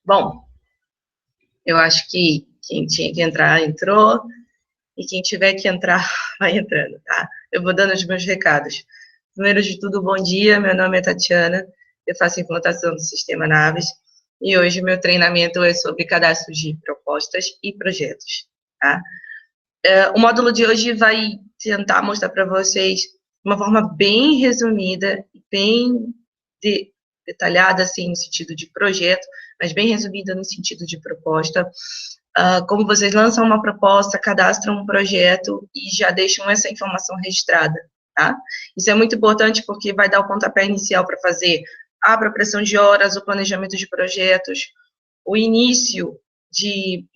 Bom, eu acho que quem tinha que entrar, entrou, e quem tiver que entrar, vai entrando, tá? Eu vou dando os meus recados. Primeiro de tudo, bom dia, meu nome é Tatiana, eu faço implantação do Sistema Naves, e hoje meu treinamento é sobre cadastro de propostas e projetos, tá? O módulo de hoje vai tentar mostrar para vocês, de uma forma bem resumida, bem detalhada, assim, no sentido de projeto, mas bem resumida no sentido de proposta, como vocês lançam uma proposta, cadastram um projeto e já deixam essa informação registrada, tá? Isso é muito importante porque vai dar o pontapé inicial para fazer a apropriação de horas, o planejamento de projetos, o início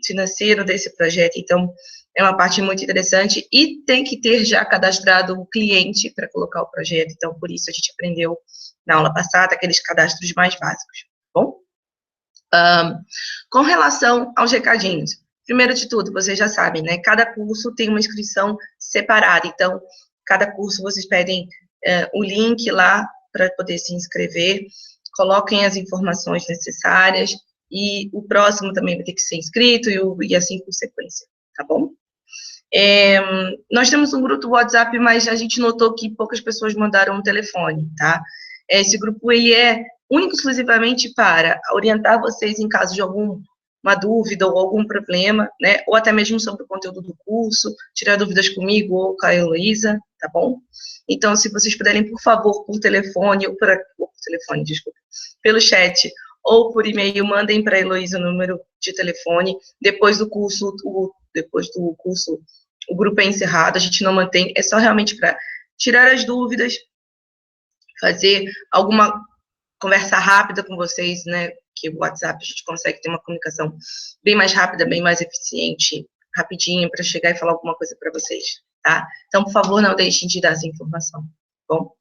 financeiro desse projeto. Então, é uma parte muito interessante e tem que ter já cadastrado o cliente para colocar o projeto. Então, por isso a gente aprendeu na aula passada aqueles cadastros mais básicos, tá bom? Com relação aos recadinhos, primeiro de tudo, vocês já sabem, né? Cada curso tem uma inscrição separada, então, cada curso vocês pedem o link lá para poder se inscrever, coloquem as informações necessárias, e o próximo também vai ter que ser inscrito, e assim por sequência, tá bom? Nós temos um grupo WhatsApp, mas a gente notou que poucas pessoas mandaram um telefone, tá? Esse grupo ele é único exclusivamente para orientar vocês em caso de alguma dúvida ou algum problema, né? Ou até mesmo sobre o conteúdo do curso, tirar dúvidas comigo ou com a Heloísa, tá bom? Então, se vocês puderem, por favor, por telefone, ou por telefone, desculpa, pelo chat, ou por e-mail, mandem para a Heloísa o número de telefone. Depois do curso, o grupo é encerrado, a gente não mantém, é só realmente para tirar as dúvidas, fazer alguma conversa rápida com vocês, né, que o WhatsApp a gente consegue ter uma comunicação bem mais rápida, bem mais eficiente, rapidinho, para chegar e falar alguma coisa para vocês, tá? Então, por favor, não deixem de dar essa informação, tá bom?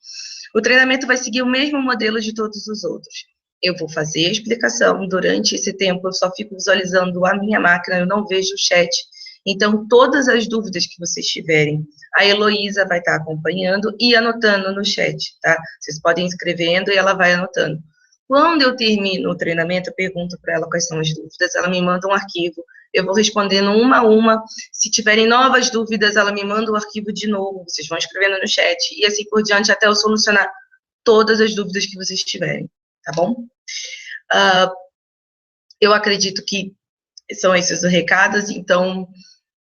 O treinamento vai seguir o mesmo modelo de todos os outros. Eu vou fazer a explicação, durante esse tempo eu só fico visualizando a minha máquina, eu não vejo o chat. Então, todas as dúvidas que vocês tiverem, a Heloísa vai estar acompanhando e anotando no chat, tá? Vocês podem ir escrevendo e ela vai anotando. Quando eu termino o treinamento, eu pergunto para ela quais são as dúvidas, ela me manda um arquivo, eu vou respondendo uma a uma. Se tiverem novas dúvidas, ela me manda o arquivo de novo, vocês vão escrevendo no chat, e assim por diante, até eu solucionar todas as dúvidas que vocês tiverem, tá bom? Eu acredito que são esses os recados, então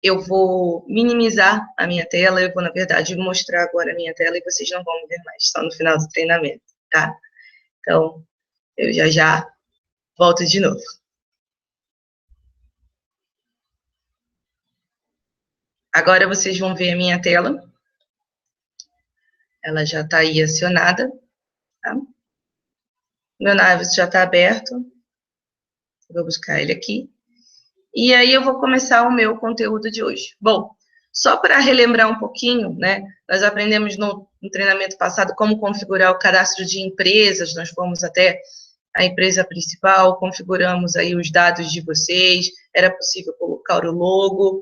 eu vou minimizar a minha tela, eu vou, na verdade, mostrar agora a minha tela e vocês não vão me ver mais, só no final do treinamento, tá? Então, eu já volto de novo. Agora vocês vão ver a minha tela. Ela já está aí acionada, tá? Meu Naves já está aberto. Eu vou buscar ele aqui. E aí eu vou começar o meu conteúdo de hoje. Bom, só para relembrar um pouquinho, né? Nós aprendemos no treinamento passado como configurar o cadastro de empresas, nós fomos até a empresa principal, configuramos aí os dados de vocês, era possível colocar o logo,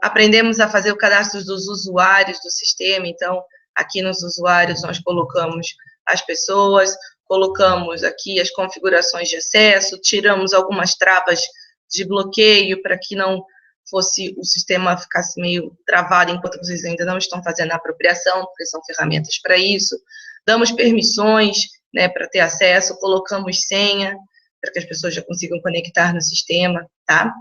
aprendemos a fazer o cadastro dos usuários do sistema, então, aqui nos usuários nós colocamos as pessoas, colocamos aqui as configurações de acesso, tiramos algumas travas de bloqueio para que não fosse o sistema ficasse meio travado enquanto vocês ainda não estão fazendo a apropriação, porque são ferramentas para isso. Damos permissões, né, para ter acesso, colocamos senha para que as pessoas já consigam conectar no sistema, tá?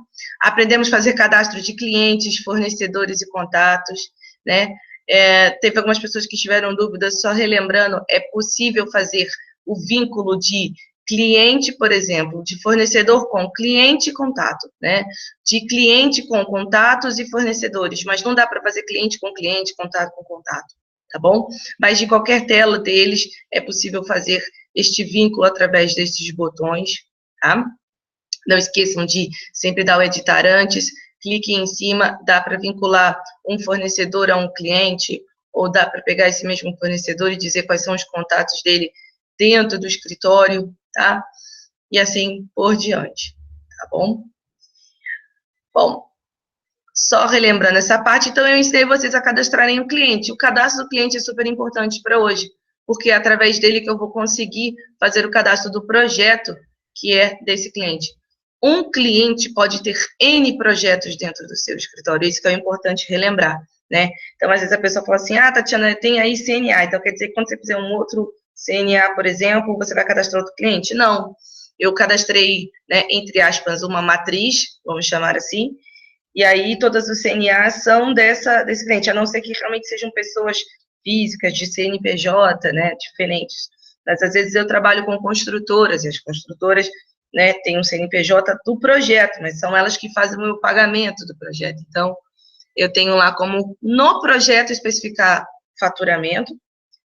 Aprendemos a fazer cadastro de clientes, fornecedores e contatos, né? Teve algumas pessoas que tiveram dúvidas, só relembrando, é possível fazer o vínculo de cliente, por exemplo, de fornecedor com cliente e contato, né? De cliente com contatos e fornecedores, mas não dá para fazer cliente, contato com contato, tá bom? Mas de qualquer tela deles é possível fazer este vínculo através destes botões, tá? Não esqueçam de sempre dar o editar antes, clique em cima, dá para vincular um fornecedor a um cliente, ou dá para pegar esse mesmo fornecedor e dizer quais são os contatos dele dentro do escritório, tá? E assim por diante, tá bom? Bom, só relembrando essa parte, então eu ensinei vocês a cadastrarem o cliente. O cadastro do cliente é super importante para hoje, porque é através dele que eu vou conseguir fazer o cadastro do projeto que é desse cliente. Um cliente pode ter N projetos dentro do seu escritório, isso que é importante relembrar, né? Então, às vezes a pessoa fala assim, Tatiana, tem aí CNA, então quer dizer que quando você fizer um outro CNA, por exemplo, você vai cadastrar outro cliente? Não, eu cadastrei, né, entre aspas, uma matriz, vamos chamar assim, e aí todas os CNAs são desse cliente, a não ser que realmente sejam pessoas físicas, de CNPJ, né, diferentes. Mas às vezes eu trabalho com construtoras, e as construtoras, né, têm um CNPJ do projeto, mas são elas que fazem o meu pagamento do projeto. Então, eu tenho lá como no projeto especificar faturamento,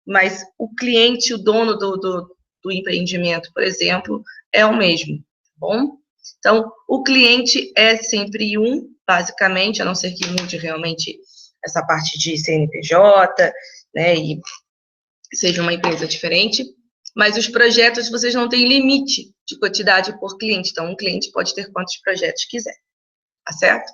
mas o cliente, o dono do empreendimento, por exemplo, é o mesmo, tá bom? Então, o cliente é sempre um, basicamente, a não ser que mude realmente essa parte de CNPJ, né, e seja uma empresa diferente, mas os projetos, vocês não têm limite de quantidade por cliente, então um cliente pode ter quantos projetos quiser, tá certo?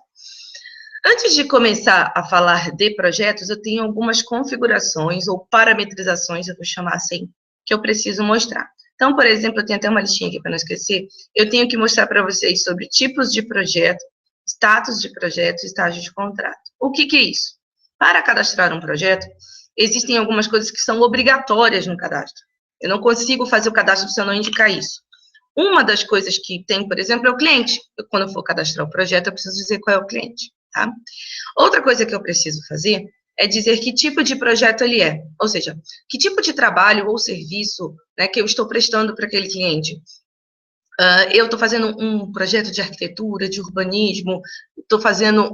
Antes de começar a falar de projetos, eu tenho algumas configurações ou parametrizações, eu vou chamar assim, que eu preciso mostrar. Então, por exemplo, eu tenho até uma listinha aqui para não esquecer, eu tenho que mostrar para vocês sobre tipos de projeto, status de projeto, estágio de contrato. O que é isso? Para cadastrar um projeto, existem algumas coisas que são obrigatórias no cadastro. Eu não consigo fazer o cadastro se eu não indicar isso. Uma das coisas que tem, por exemplo, é o cliente. Quando eu for cadastrar o projeto, eu preciso dizer qual é o cliente, tá? Outra coisa que eu preciso fazer é dizer que tipo de projeto ele é, ou seja, que tipo de trabalho ou serviço, né, que eu estou prestando para aquele cliente. Eu estou fazendo um projeto de arquitetura, de urbanismo, estou fazendo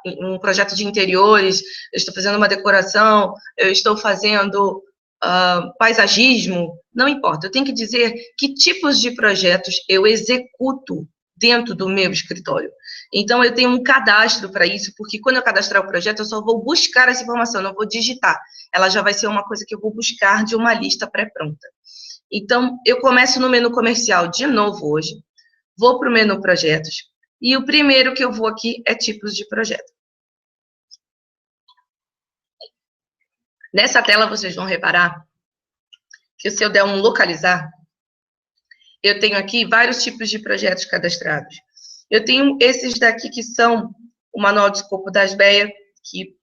um projeto de interiores, eu estou fazendo uma decoração, eu estou fazendo paisagismo, não importa, eu tenho que dizer que tipos de projetos eu executo dentro do meu escritório. Então, eu tenho um cadastro para isso, porque quando eu cadastrar o projeto, eu só vou buscar essa informação, não vou digitar. Ela já vai ser uma coisa que eu vou buscar de uma lista pré-pronta. Então, eu começo no menu comercial de novo hoje, vou para o menu projetos, e o primeiro que eu vou aqui é tipos de projeto. Nessa tela, vocês vão reparar que se eu der um localizar, eu tenho aqui vários tipos de projetos cadastrados. Eu tenho esses daqui que são o Manual de Escopo das BEA, que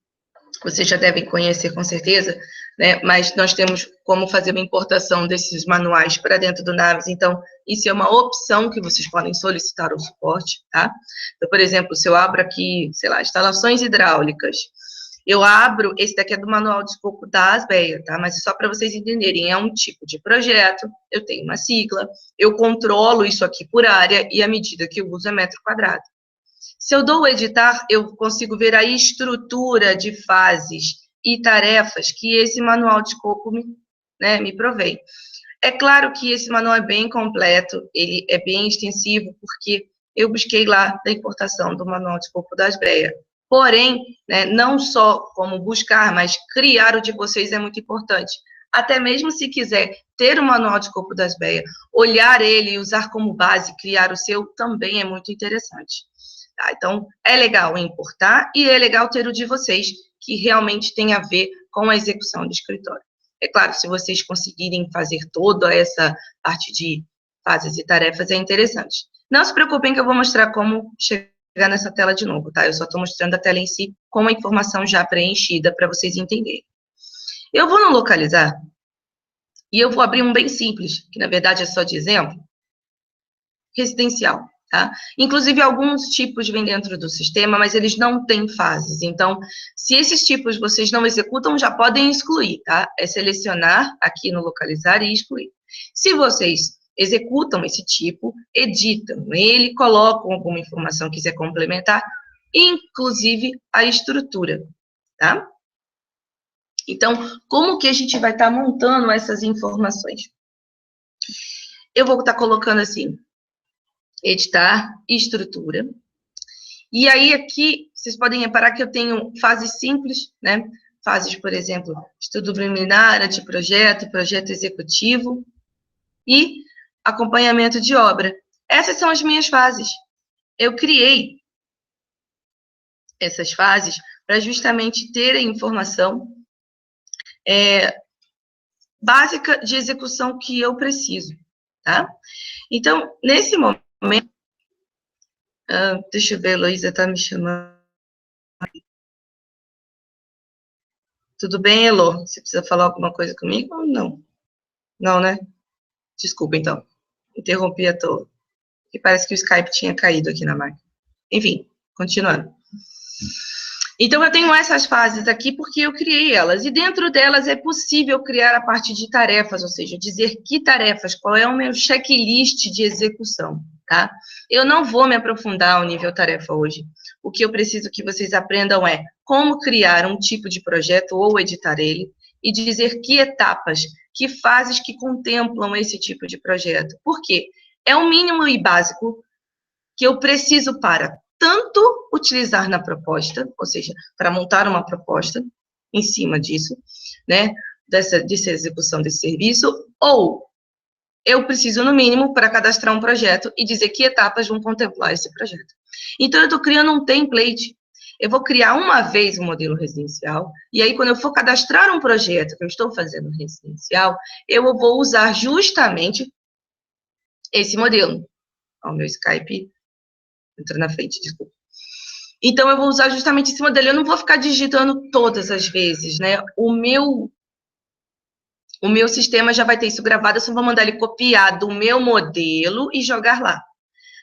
vocês já devem conhecer com certeza, né? Mas nós temos como fazer uma importação desses manuais para dentro do Naves, então isso é uma opção que vocês podem solicitar o suporte, tá? Então, por exemplo, se eu abro aqui, sei lá, instalações hidráulicas, eu abro, esse daqui é do Manual de Escopo da ASBEA, tá? Mas é só para vocês entenderem, é um tipo de projeto, eu tenho uma sigla, eu controlo isso aqui por área e a medida que eu uso é metro quadrado. Se eu dou o editar, eu consigo ver a estrutura de fases e tarefas que esse Manual de Escopo me provém. É claro que esse manual é bem completo, ele é bem extensivo, porque eu busquei lá da importação do Manual de Escopo da ASBEA. Porém, né, não só como buscar, mas criar o de vocês é muito importante. Até mesmo se quiser ter o Manual de Escopo da ASBEA, olhar ele e usar como base, criar o seu, também é muito interessante. Tá? Então, é legal importar e é legal ter o de vocês, que realmente tem a ver com a execução do escritório. É claro, se vocês conseguirem fazer toda essa parte de fases e tarefas, é interessante. Não se preocupem que eu vou mostrar como chegar nessa tela de novo, tá? Eu só estou mostrando a tela em si com a informação já preenchida para vocês entenderem. Eu vou no localizar e eu vou abrir um bem simples, que na verdade é só de exemplo, residencial. Tá? Inclusive, alguns tipos vêm dentro do sistema, mas eles não têm fases. Então, se esses tipos vocês não executam, já podem excluir, tá? É selecionar aqui no localizar e excluir. Se vocês executam esse tipo, editam ele, colocam alguma informação que quiser complementar, inclusive a estrutura, tá? Então, como que a gente vai estar montando essas informações? Eu vou estar colocando assim, editar, estrutura. E aí, aqui, vocês podem reparar que eu tenho fases simples, né? Fases, por exemplo, estudo preliminar, anteprojeto, projeto executivo e acompanhamento de obra. Essas são as minhas fases. Eu criei essas fases para justamente ter a informação básica de execução que eu preciso, tá? Então, nesse momento, deixa eu ver, a Luísa está me chamando. Tudo bem, Elô? Você precisa falar alguma coisa comigo ou não? Não, né? Desculpa, então. Interrompi à toa. E parece que o Skype tinha caído aqui na máquina. Enfim, continuando. Então, eu tenho essas fases aqui porque eu criei elas. E dentro delas é possível criar a parte de tarefas, ou seja, dizer que tarefas, qual é o meu checklist de execução, tá? Eu não vou me aprofundar ao nível tarefa hoje. O que eu preciso que vocês aprendam é como criar um tipo de projeto ou editar ele e dizer que etapas, que fases que contemplam esse tipo de projeto. Por quê? É o mínimo e básico que eu preciso para tanto utilizar na proposta, ou seja, para montar uma proposta em cima disso, né, dessa execução desse serviço, ou eu preciso, no mínimo, para cadastrar um projeto e dizer que etapas vão contemplar esse projeto. Então, eu estou criando um template. Eu vou criar uma vez um modelo residencial, e aí, quando eu for cadastrar um projeto que eu estou fazendo residencial, eu vou usar justamente esse modelo. Ó, o meu Skype entrou na frente, desculpa. Então, eu vou usar justamente esse modelo. Eu não vou ficar digitando todas as vezes, né? O meu sistema já vai ter isso gravado, eu só vou mandar ele copiar do meu modelo e jogar lá.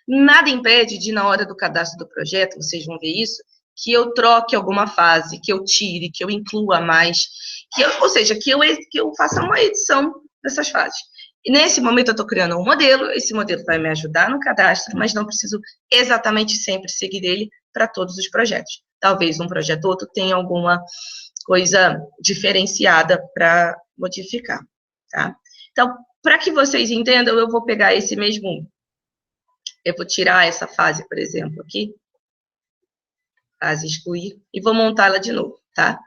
Nada impede de, na hora do cadastro do projeto, vocês vão ver isso, que eu troque alguma fase, que eu tire, que eu inclua mais, ou seja, que eu faça uma edição dessas fases. E nesse momento eu estou criando um modelo, esse modelo vai me ajudar no cadastro, mas não preciso exatamente sempre seguir ele para todos os projetos. Talvez um projeto ou outro tenha alguma coisa diferenciada para modificar, tá? Então, para que vocês entendam, eu vou pegar esse mesmo, eu vou tirar essa fase, por exemplo, aqui, fase excluir, e vou montá-la de novo, tá?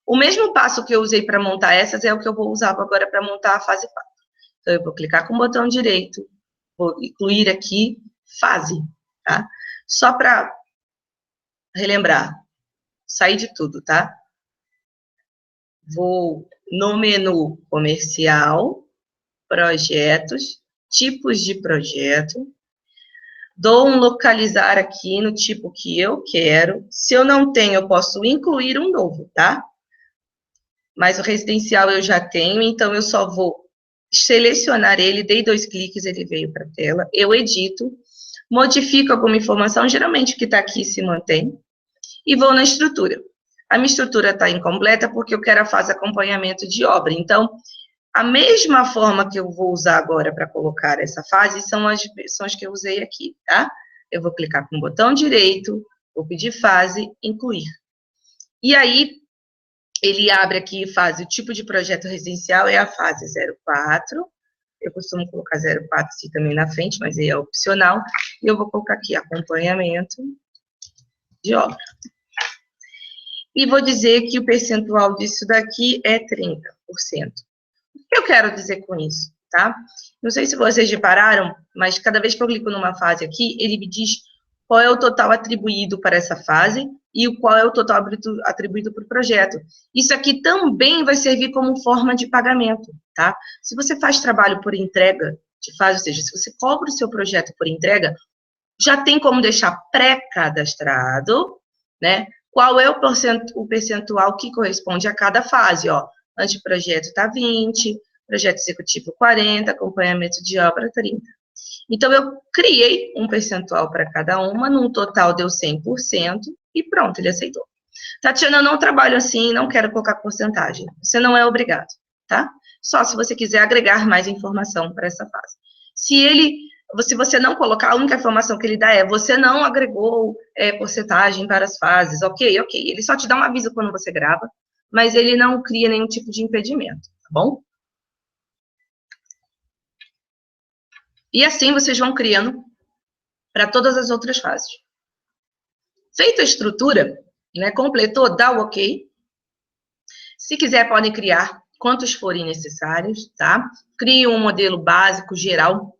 O mesmo passo que eu usei para montar essas é o que eu vou usar agora para montar a fase 4. Então, eu vou clicar com o botão direito, vou incluir aqui fase, tá? Só para relembrar, sair de tudo, tá? Vou no menu comercial, projetos, tipos de projeto, dou um localizar aqui no tipo que eu quero. Se eu não tenho, eu posso incluir um novo, tá? Mas o residencial eu já tenho, então eu só vou selecionar ele, dei 2 cliques, ele veio para a tela, eu edito, modifico alguma informação, geralmente o que está aqui se mantém, e vou na estrutura. A minha estrutura está incompleta porque eu quero a fase acompanhamento de obra. Então, a mesma forma que eu vou usar agora para colocar essa fase são as que eu usei aqui, tá? Eu vou clicar com o botão direito, vou pedir fase, incluir. E aí, ele abre aqui fase, o tipo de projeto residencial é a fase 04. Eu costumo colocar 04 aqui também na frente, mas aí é opcional. E eu vou colocar aqui acompanhamento de obra. E vou dizer que o percentual disso daqui é 30%. O que eu quero dizer com isso, tá? Não sei se vocês repararam, mas cada vez que eu clico numa fase aqui, ele me diz qual é o total atribuído para essa fase e qual é o total atribuído para o projeto. Isso aqui também vai servir como forma de pagamento, tá? Se você faz trabalho por entrega de fase, ou seja, se você cobra o seu projeto por entrega, já tem como deixar pré-cadastrado, né? Qual é o percentual que corresponde a cada fase, ó. Anteprojeto está 20, projeto executivo 40, acompanhamento de obra 30. Então, eu criei um percentual para cada uma, num total deu 100%, e pronto, ele aceitou. Tatiana, eu não trabalho assim, não quero colocar porcentagem. Você não é obrigado, tá? Só se você quiser agregar mais informação para essa fase. Se você não colocar, a única informação que ele dá é você não agregou porcentagem para as fases, ok. Ele só te dá um aviso quando você grava, mas ele não cria nenhum tipo de impedimento, tá bom? E assim vocês vão criando para todas as outras fases. Feita a estrutura, né, completou, dá o ok. Se quiser, podem criar quantos forem necessários, tá? Crie um modelo básico, geral,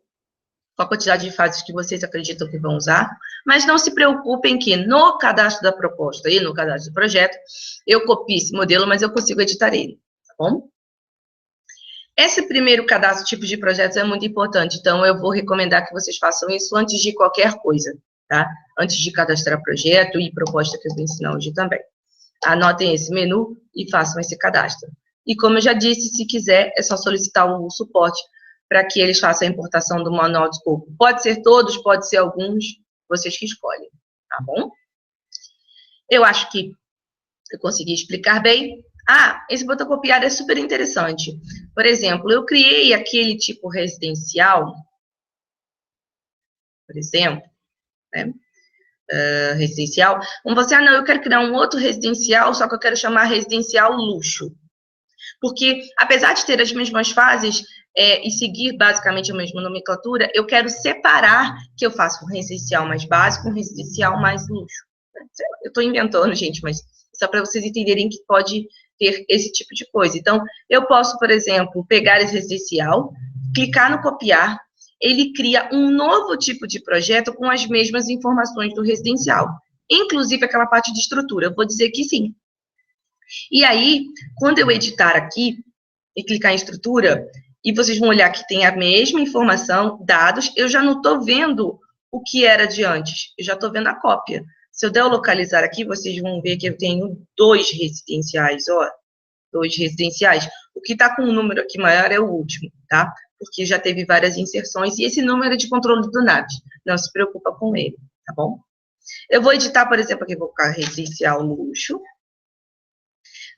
com a quantidade de fases que vocês acreditam que vão usar, mas não se preocupem que no cadastro da proposta e no cadastro do projeto, eu copio esse modelo, mas eu consigo editar ele, tá bom? Esse primeiro cadastro tipo de projetos é muito importante, então eu vou recomendar que vocês façam isso antes de qualquer coisa, tá? Antes de cadastrar projeto e proposta que eu vou ensinar hoje também. Anotem esse menu e façam esse cadastro. E como eu já disse, se quiser, é só solicitar o suporte para que eles façam a importação do manual de escopo. Pode ser todos, pode ser alguns, vocês que escolhem, tá bom? Eu acho que eu consegui explicar bem. Esse botão copiar é super interessante. Por exemplo, eu criei aquele tipo residencial, por exemplo, né? Residencial. Como você, não, eu quero criar um outro residencial, só que eu quero chamar residencial luxo. Porque, apesar de ter as mesmas fases e seguir basicamente a mesma nomenclatura, eu quero separar que eu faço um residencial mais básico, um residencial mais luxo. Eu estou inventando, gente, mas só para vocês entenderem que pode ter esse tipo de coisa. Então, eu posso, por exemplo, pegar esse residencial, clicar no copiar, ele cria um novo tipo de projeto com as mesmas informações do residencial, inclusive aquela parte de estrutura. Eu vou dizer que sim. E aí, quando eu editar aqui e clicar em estrutura, e vocês vão olhar que tem a mesma informação, dados, eu já não estou vendo o que era de antes, eu já estou vendo a cópia. Se eu der o localizar aqui, vocês vão ver que eu tenho 2 residenciais, ó. 2 residenciais. O que está com um número aqui maior é o último, tá? Porque já teve várias inserções, e esse número é de controle do NAVES. Não se preocupa com ele, tá bom? Eu vou editar, por exemplo, aqui, vou colocar residencial luxo.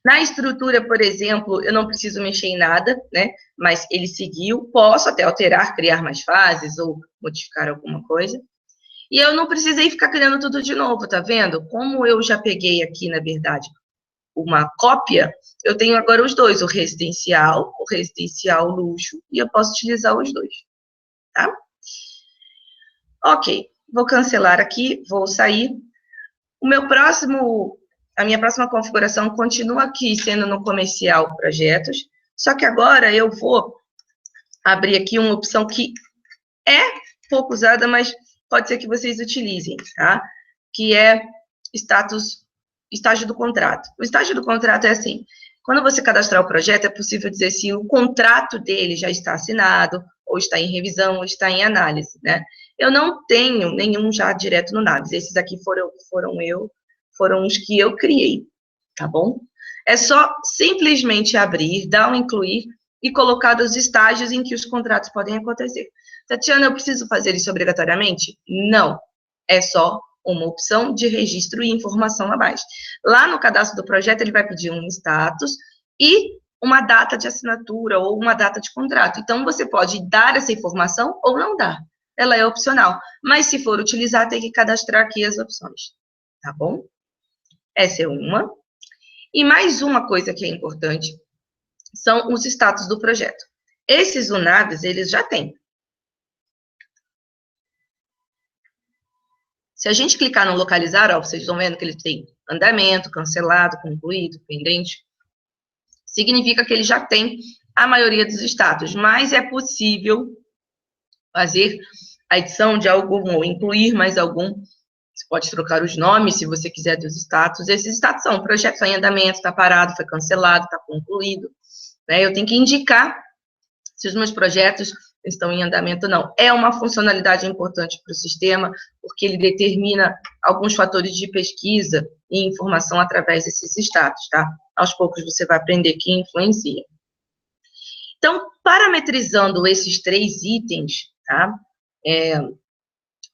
Na estrutura, por exemplo, eu não preciso mexer em nada, né? Mas ele seguiu. Posso até alterar, criar mais fases ou modificar alguma coisa. E eu não precisei ficar criando tudo de novo, tá vendo? Como eu já peguei aqui, na verdade, uma cópia, eu tenho agora os dois, o residencial luxo, e eu posso utilizar os dois, tá? Ok, vou cancelar aqui, vou sair. A minha próxima configuração continua aqui sendo no comercial projetos, só que agora eu vou abrir aqui uma opção que é pouco usada, mas pode ser que vocês utilizem, tá? Que é estágio do contrato. O estágio do contrato é assim, quando você cadastrar o projeto, é possível dizer se o contrato dele já está assinado, ou está em revisão, ou está em análise, né? Eu não tenho nenhum já direto no Naves, esses aqui foram os que eu criei, tá bom? É só simplesmente abrir, dar um incluir e colocar os estágios em que os contratos podem acontecer. Tatiana, eu preciso fazer isso obrigatoriamente? Não, é só uma opção de registro e informação abaixo. Lá no cadastro do projeto, ele vai pedir um status e uma data de assinatura ou uma data de contrato. Então, você pode dar essa informação ou não dar. Ela é opcional. Mas, se for utilizar, tem que cadastrar aqui as opções. Tá bom? Essa é uma. E mais uma coisa que é importante são os status do projeto. Esses UNAVs, eles já têm. Se a gente clicar no localizar, ó, vocês estão vendo que ele tem andamento, cancelado, concluído, pendente. Significa que ele já tem a maioria dos status, mas é possível fazer a edição de algum ou incluir mais algum. Você pode trocar os nomes, se você quiser, dos status. Esses status são: o projeto está em andamento, está parado, foi cancelado, está concluído. Né? Eu tenho que indicar se os meus projetos estão em andamento ou não. É uma funcionalidade importante para o sistema, porque ele determina alguns fatores de pesquisa e informação através desses status, tá? Aos poucos você vai aprender que influencia. Então, parametrizando esses 3 itens, tá?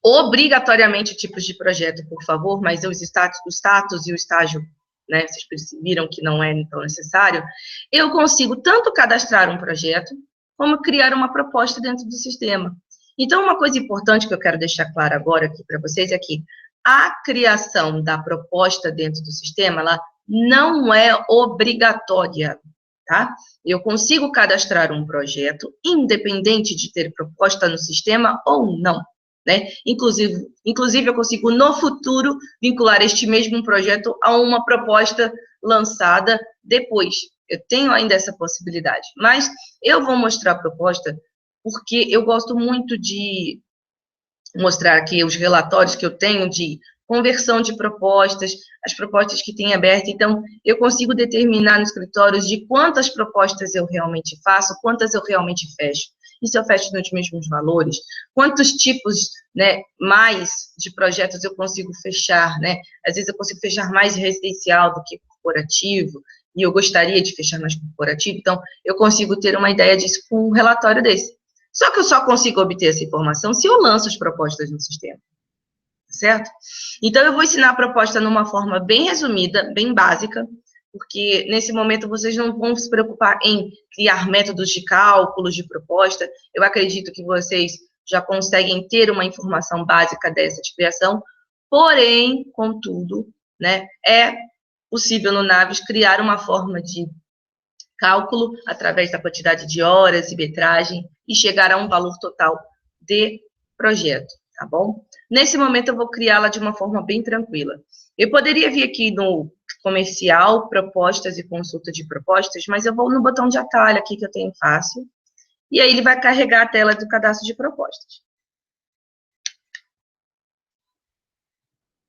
Obrigatoriamente tipos de projeto, por favor, mas o status e o estágio, né, vocês viram que não é tão necessário, eu consigo tanto cadastrar um projeto, como criar uma proposta dentro do sistema. Então, uma coisa importante que eu quero deixar claro agora aqui para vocês é que a criação da proposta dentro do sistema, ela não é obrigatória, tá? Eu consigo cadastrar um projeto, independente de ter proposta no sistema ou não, né? Inclusive, eu consigo, no futuro, vincular este mesmo projeto a uma proposta lançada depois. Eu tenho ainda essa possibilidade, mas eu vou mostrar a proposta porque eu gosto muito de mostrar aqui os relatórios que eu tenho de conversão de propostas, as propostas que tem aberto. Então, eu consigo determinar nos escritórios de quantas propostas eu realmente faço, quantas eu realmente fecho. E se eu fecho nos mesmos valores? Quantos tipos, né, mais de projetos eu consigo fechar, né? Às vezes eu consigo fechar mais residencial do que corporativo, e eu gostaria de fechar mais corporativo, então eu consigo ter uma ideia disso com um relatório desse. Só que eu só consigo obter essa informação se eu lanço as propostas no sistema, certo? Então, eu vou ensinar a proposta numa forma bem resumida, bem básica, porque nesse momento vocês não vão se preocupar em criar métodos de cálculos de proposta. Eu acredito que vocês já conseguem ter uma informação básica dessa de criação, porém, contudo, né, é possível no Naves criar uma forma de cálculo através da quantidade de horas e metragem e chegar a um valor total de projeto, tá bom? Nesse momento, eu vou criá-la de uma forma bem tranquila. Eu poderia vir aqui no comercial, propostas e consulta de propostas, mas eu vou no botão de atalho aqui que eu tenho fácil, e aí ele vai carregar a tela do cadastro de propostas.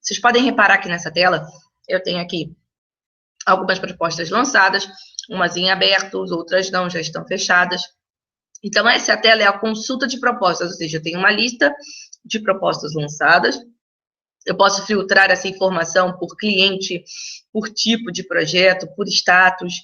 Vocês podem reparar que nessa tela, eu tenho aqui algumas propostas lançadas, umas em aberto, outras não, já estão fechadas. Então, essa tela é a consulta de propostas, ou seja, eu tenho uma lista de propostas lançadas, eu posso filtrar essa informação por cliente, por tipo de projeto, por status,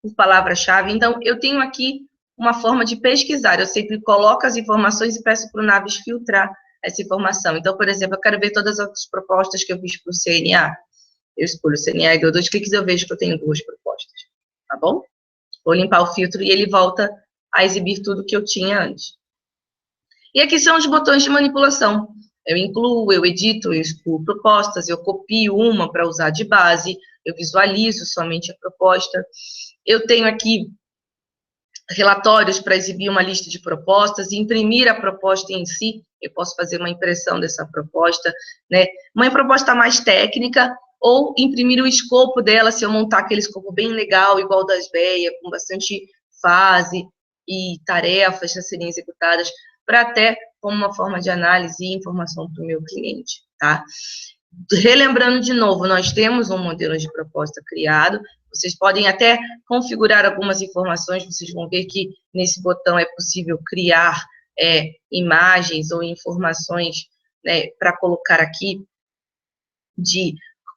por palavra-chave. Então, eu tenho aqui uma forma de pesquisar. Eu sempre coloco as informações e peço para o Naves filtrar essa informação. Então, por exemplo, eu quero ver todas as propostas que eu fiz para o CNA. Eu escolho o CNA e dou 2 cliques, eu vejo que eu tenho 2 propostas. Tá bom? Vou limpar o filtro e ele volta a exibir tudo que eu tinha antes. E aqui são os botões de manipulação. Eu incluo, eu edito, eu excluo propostas, eu copio uma para usar de base, eu visualizo somente a proposta. Eu tenho aqui relatórios para exibir uma lista de propostas, imprimir a proposta em si, eu posso fazer uma impressão dessa proposta, né? Uma proposta mais técnica, ou imprimir o escopo dela, se eu montar aquele escopo bem legal, igual das BEA, com bastante fase e tarefas a serem executadas, para até como uma forma de análise e informação para o meu cliente, tá? Relembrando de novo, nós temos um modelo de proposta criado, vocês podem até configurar algumas informações, vocês vão ver que nesse botão é possível criar imagens ou informações, né, para colocar aqui de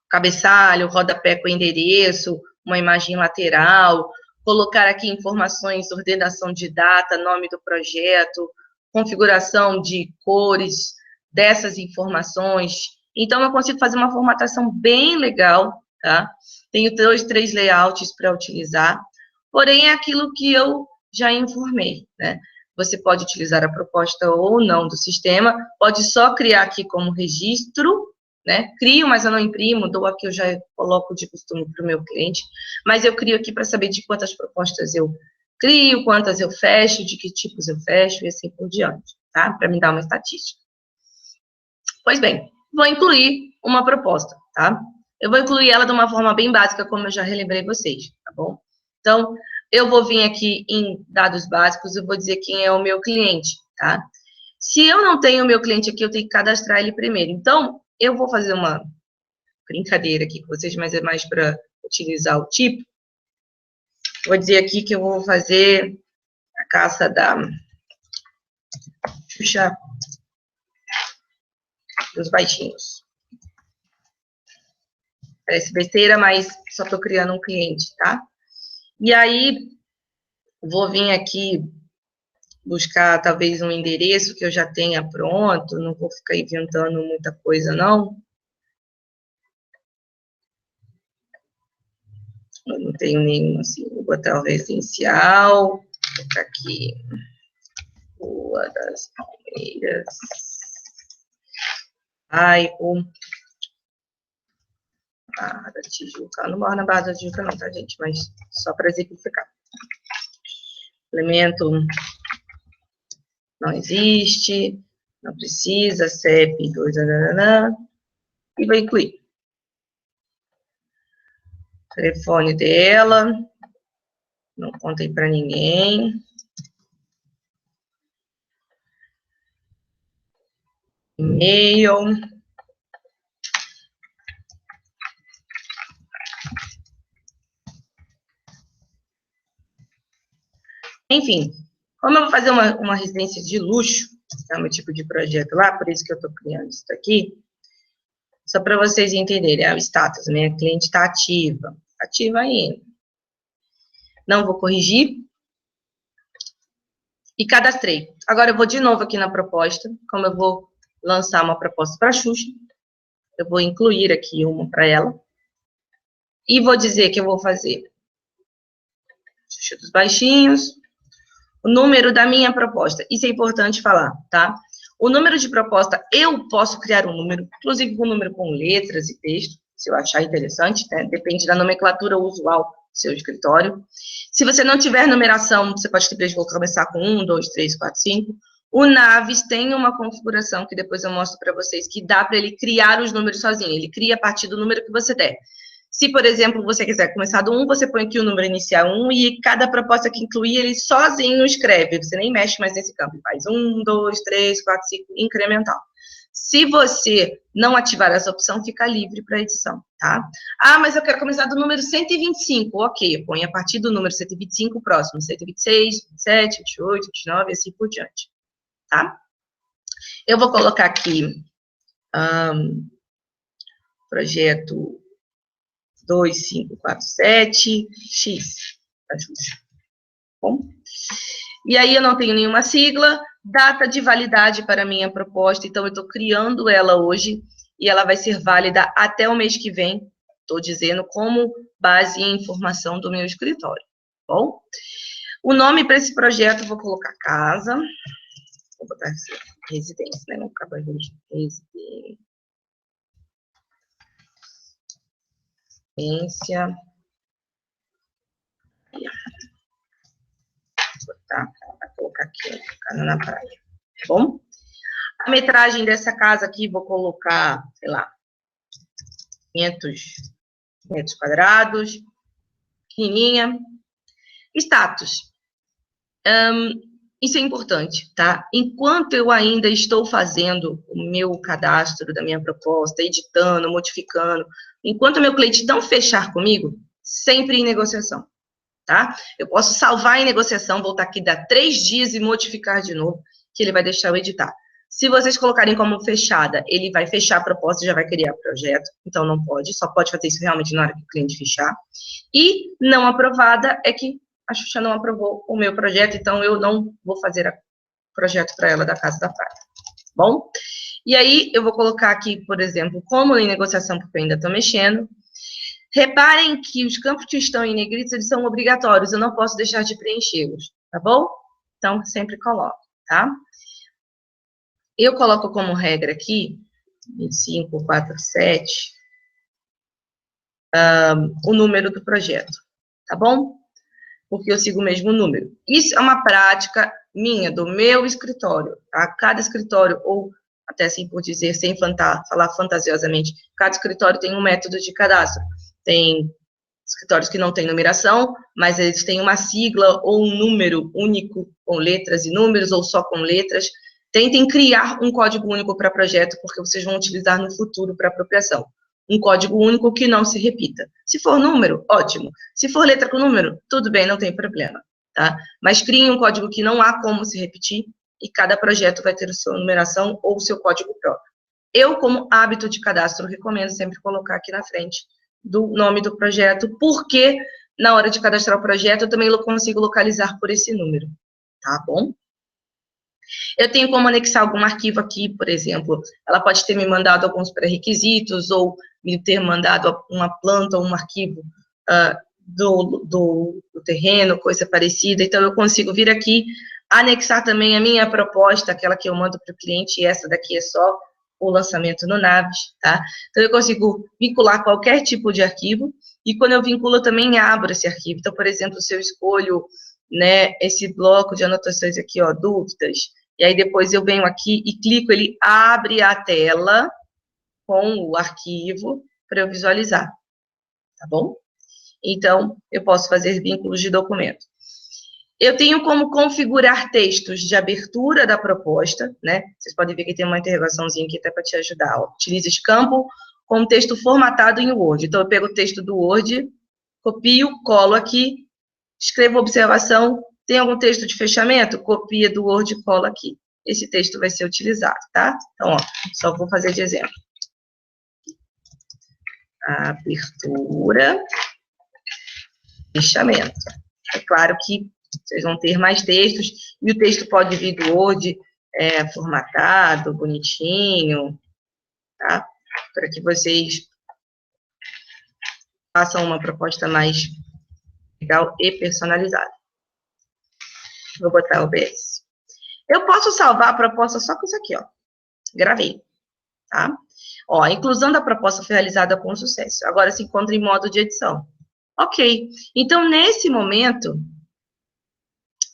cabeçalho, rodapé com endereço, uma imagem lateral, colocar aqui informações, ordenação de data, nome do projeto, configuração de cores dessas informações. Então, eu consigo fazer uma formatação bem legal, tá? Tenho 2, 3 layouts para utilizar, porém, é aquilo que eu já informei, né? Você pode utilizar a proposta ou não do sistema, pode só criar aqui como registro, né? Crio, mas eu não imprimo, dou aqui, eu já coloco de costume para o meu cliente, mas eu crio aqui para saber de quantas propostas eu crio, quantas eu fecho, de que tipos eu fecho e assim por diante, tá? Para me dar uma estatística. Pois bem, vou incluir uma proposta, tá? Eu vou incluir ela de uma forma bem básica, como eu já relembrei vocês, tá bom? Então, eu vou vir aqui em dados básicos, eu vou dizer quem é o meu cliente, tá? Se eu não tenho o meu cliente aqui, eu tenho que cadastrar ele primeiro. Então, eu vou fazer uma brincadeira aqui com vocês, mas é mais para utilizar o tipo. Vou dizer aqui que eu vou fazer a caça da Xuxa dos baixinhos. Parece besteira, mas só estou criando um cliente, tá? E aí, vou vir aqui buscar talvez um endereço que eu já tenha pronto, não vou ficar inventando muita coisa, não. Eu não tenho nenhum, assim, vou botar o residencial, vou botar aqui, Rua das Palmeiras, bairro, Barra da Tijuca. Eu não moro na Barra da Tijuca não, tá, gente? Mas só para exemplificar. Elemento não existe, não precisa, CEP 2, e vou incluir. Telefone dela, não contei para ninguém. E-mail. Enfim, como eu vou fazer uma residência de luxo, que é o meu tipo de projeto lá, por isso que eu estou criando isso aqui, só para vocês entenderem, o status, minha cliente está ativa. Ativa ainda. Não vou corrigir. E cadastrei. Agora eu vou de novo aqui na proposta, como eu vou lançar uma proposta para a Xuxa, eu vou incluir aqui uma para ela. E vou dizer que eu vou fazer Xuxa dos Baixinhos, o número da minha proposta. Isso é importante falar, tá? O número de proposta, eu posso criar um número, inclusive um número com letras e texto, se eu achar interessante, né? Depende da nomenclatura usual do seu escritório. Se você não tiver numeração, você pode simplesmente começar com 1, 2, 3, 4, 5. O Naves tem uma configuração que depois eu mostro para vocês, que dá para ele criar os números sozinho. Ele cria a partir do número que você der. Se, por exemplo, você quiser começar do 1, você põe aqui o número inicial 1 e cada proposta que incluir, ele sozinho escreve. Você nem mexe mais nesse campo. Ele faz 1, 2, 3, 4, 5, incremental. Se você não ativar essa opção, fica livre para edição, tá? Ah, mas eu quero começar do número 125. Ok, eu ponho a partir do número 125 próximo. 126, 27, 28, 29 e assim por diante, tá? Eu vou colocar aqui projeto 2547X. Bom? E aí eu não tenho nenhuma sigla, data de validade para a minha proposta, então eu estou criando ela hoje e ela vai ser válida até o mês que vem, estou dizendo como base em informação do meu escritório, bom? O nome para esse projeto, vou colocar casa, vou botar residência, né? Vamos acabar residência. Vou colocar aqui, casa na praia, bom? A metragem dessa casa aqui, vou colocar, sei lá, 500 metros quadrados, pequenininha. Status. Isso é importante, tá? Enquanto eu ainda estou fazendo o meu cadastro da minha proposta, editando, modificando, enquanto o meu cliente não fechar comigo, sempre em negociação, tá? Eu posso salvar em negociação, voltar aqui, dar 3 dias e modificar de novo, que ele vai deixar eu editar. Se vocês colocarem como fechada, ele vai fechar a proposta e já vai criar o projeto, então não pode, só pode fazer isso realmente na hora que o cliente fechar. E não aprovada é que a Xuxa não aprovou o meu projeto, então eu não vou fazer o projeto para ela da Casa da Praia, bom? E aí eu vou colocar aqui, por exemplo, como em negociação, porque eu ainda estou mexendo. Reparem que os campos que estão em negritos, eles são obrigatórios, eu não posso deixar de preenchê-los, tá bom? Então, sempre coloco, tá? Eu coloco como regra aqui, 2547, o número do projeto, tá bom? Porque eu sigo o mesmo número. Isso é uma prática minha, do meu escritório, tá? Cada escritório, ou até assim por dizer, sem falar fantasiosamente, cada escritório tem um método de cadastro. Tem escritórios que não têm numeração, mas eles têm uma sigla ou um número único, com letras e números, ou só com letras. Tentem criar um código único para projeto, porque vocês vão utilizar no futuro para apropriação. Um código único que não se repita. Se for número, ótimo. Se for letra com número, tudo bem, não tem problema, tá? Mas criem um código que não há como se repetir e cada projeto vai ter a sua numeração ou o seu código próprio. Eu, como hábito de cadastro, recomendo sempre colocar aqui na frente do nome do projeto, porque na hora de cadastrar o projeto eu também consigo localizar por esse número, tá bom? Eu tenho como anexar algum arquivo aqui, por exemplo, ela pode ter me mandado alguns pré-requisitos ou me ter mandado uma planta ou um arquivo do terreno, coisa parecida, então eu consigo vir aqui, anexar também a minha proposta, aquela que eu mando para o cliente, e essa daqui é só o lançamento no Naves, tá? Então eu consigo vincular qualquer tipo de arquivo, e quando eu vinculo, eu também abro esse arquivo. Então, por exemplo, se eu escolho, né, esse bloco de anotações aqui, ó, dúvidas, e aí depois eu venho aqui e clico, ele abre a tela com o arquivo para eu visualizar, tá bom? Então, eu posso fazer vínculos de documento. Eu tenho como configurar textos de abertura da proposta, né? Vocês podem ver que tem uma interrogaçãozinha aqui até para te ajudar. Ó. Utilize este campo com texto formatado em Word. Então, eu pego o texto do Word, copio, colo aqui, escrevo observação Tem algum texto de fechamento? Copia do Word e cola aqui. Esse texto vai ser utilizado, tá? Então, ó, só vou fazer de exemplo. Abertura, fechamento. É claro que vocês vão ter mais textos, e o texto pode vir do Word formatado, bonitinho, tá? Para que vocês façam uma proposta mais legal e personalizada. Vou botar o OBS. Eu posso salvar a proposta só com isso aqui, ó. Gravei, tá? Ó, a inclusão da proposta foi realizada com sucesso. Agora se encontra em modo de edição. Ok. Então, nesse momento...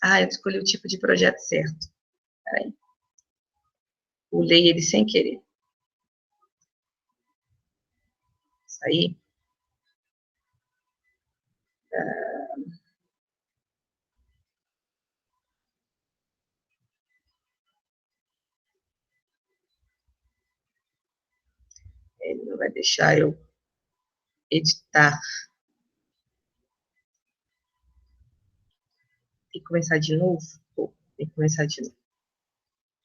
eu escolhi o tipo de projeto certo. Peraí. Pulei ele sem querer. Isso aí. Ele não vai deixar eu editar. Tem que começar de novo? Tem que começar de novo.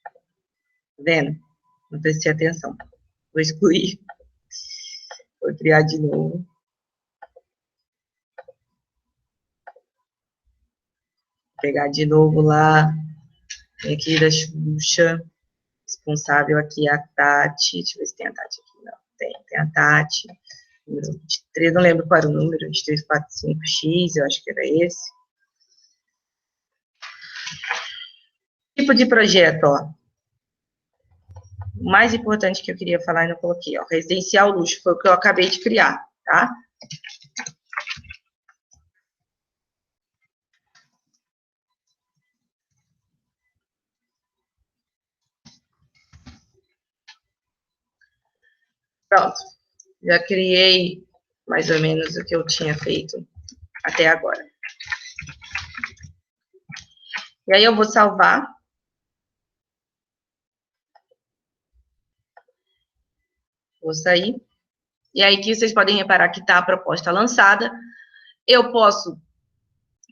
Tá vendo? Não prestei atenção. Vou excluir. Vou criar de novo. Vou pegar de novo lá. Tem aqui da Xuxa. Responsável aqui é a Tati. Deixa eu ver se tem a Tati aqui. Não, tem a Tati. Número 23, não lembro qual era o número. 2345X, eu acho que era esse. Tipo de projeto, ó. O mais importante que eu queria falar, e não coloquei, ó. Residencial luxo, foi o que eu acabei de criar, tá? Pronto. Já criei mais ou menos o que eu tinha feito até agora. E aí eu vou salvar. Vou sair. E aí aqui vocês podem reparar que está a proposta lançada. Eu posso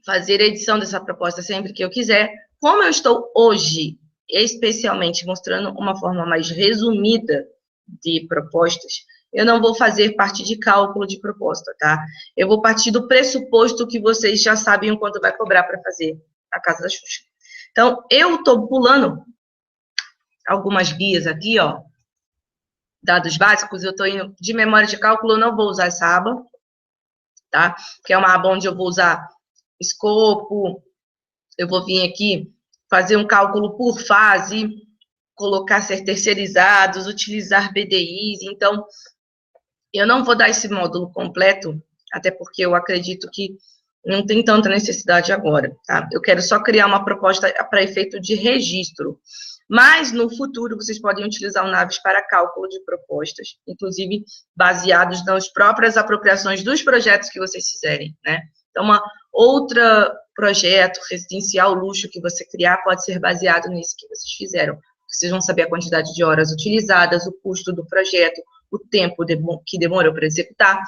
fazer a edição dessa proposta sempre que eu quiser. Como eu estou hoje, especialmente mostrando uma forma mais resumida de propostas, eu não vou fazer parte de cálculo de proposta, tá? Eu vou partir do pressuposto que vocês já sabem o quanto vai cobrar para fazer a Casa da Xuxa. Então, eu estou pulando algumas guias aqui, ó, dados básicos, eu estou indo de memória de cálculo, eu não vou usar essa aba, tá? Que é uma aba onde eu vou usar escopo, eu vou vir aqui fazer um cálculo por fase, colocar ser terceirizados, utilizar BDIs, então, eu não vou dar esse módulo completo, até porque eu acredito que não tem tanta necessidade agora, tá? Eu quero só criar uma proposta para efeito de registro. Mas, no futuro, vocês podem utilizar o Naves para cálculo de propostas, inclusive baseados nas próprias apropriações dos projetos que vocês fizerem, né? Então, uma outra projeto residencial luxo que você criar pode ser baseado nisso que vocês fizeram. Vocês vão saber a quantidade de horas utilizadas, o custo do projeto, o tempo que demorou para executar.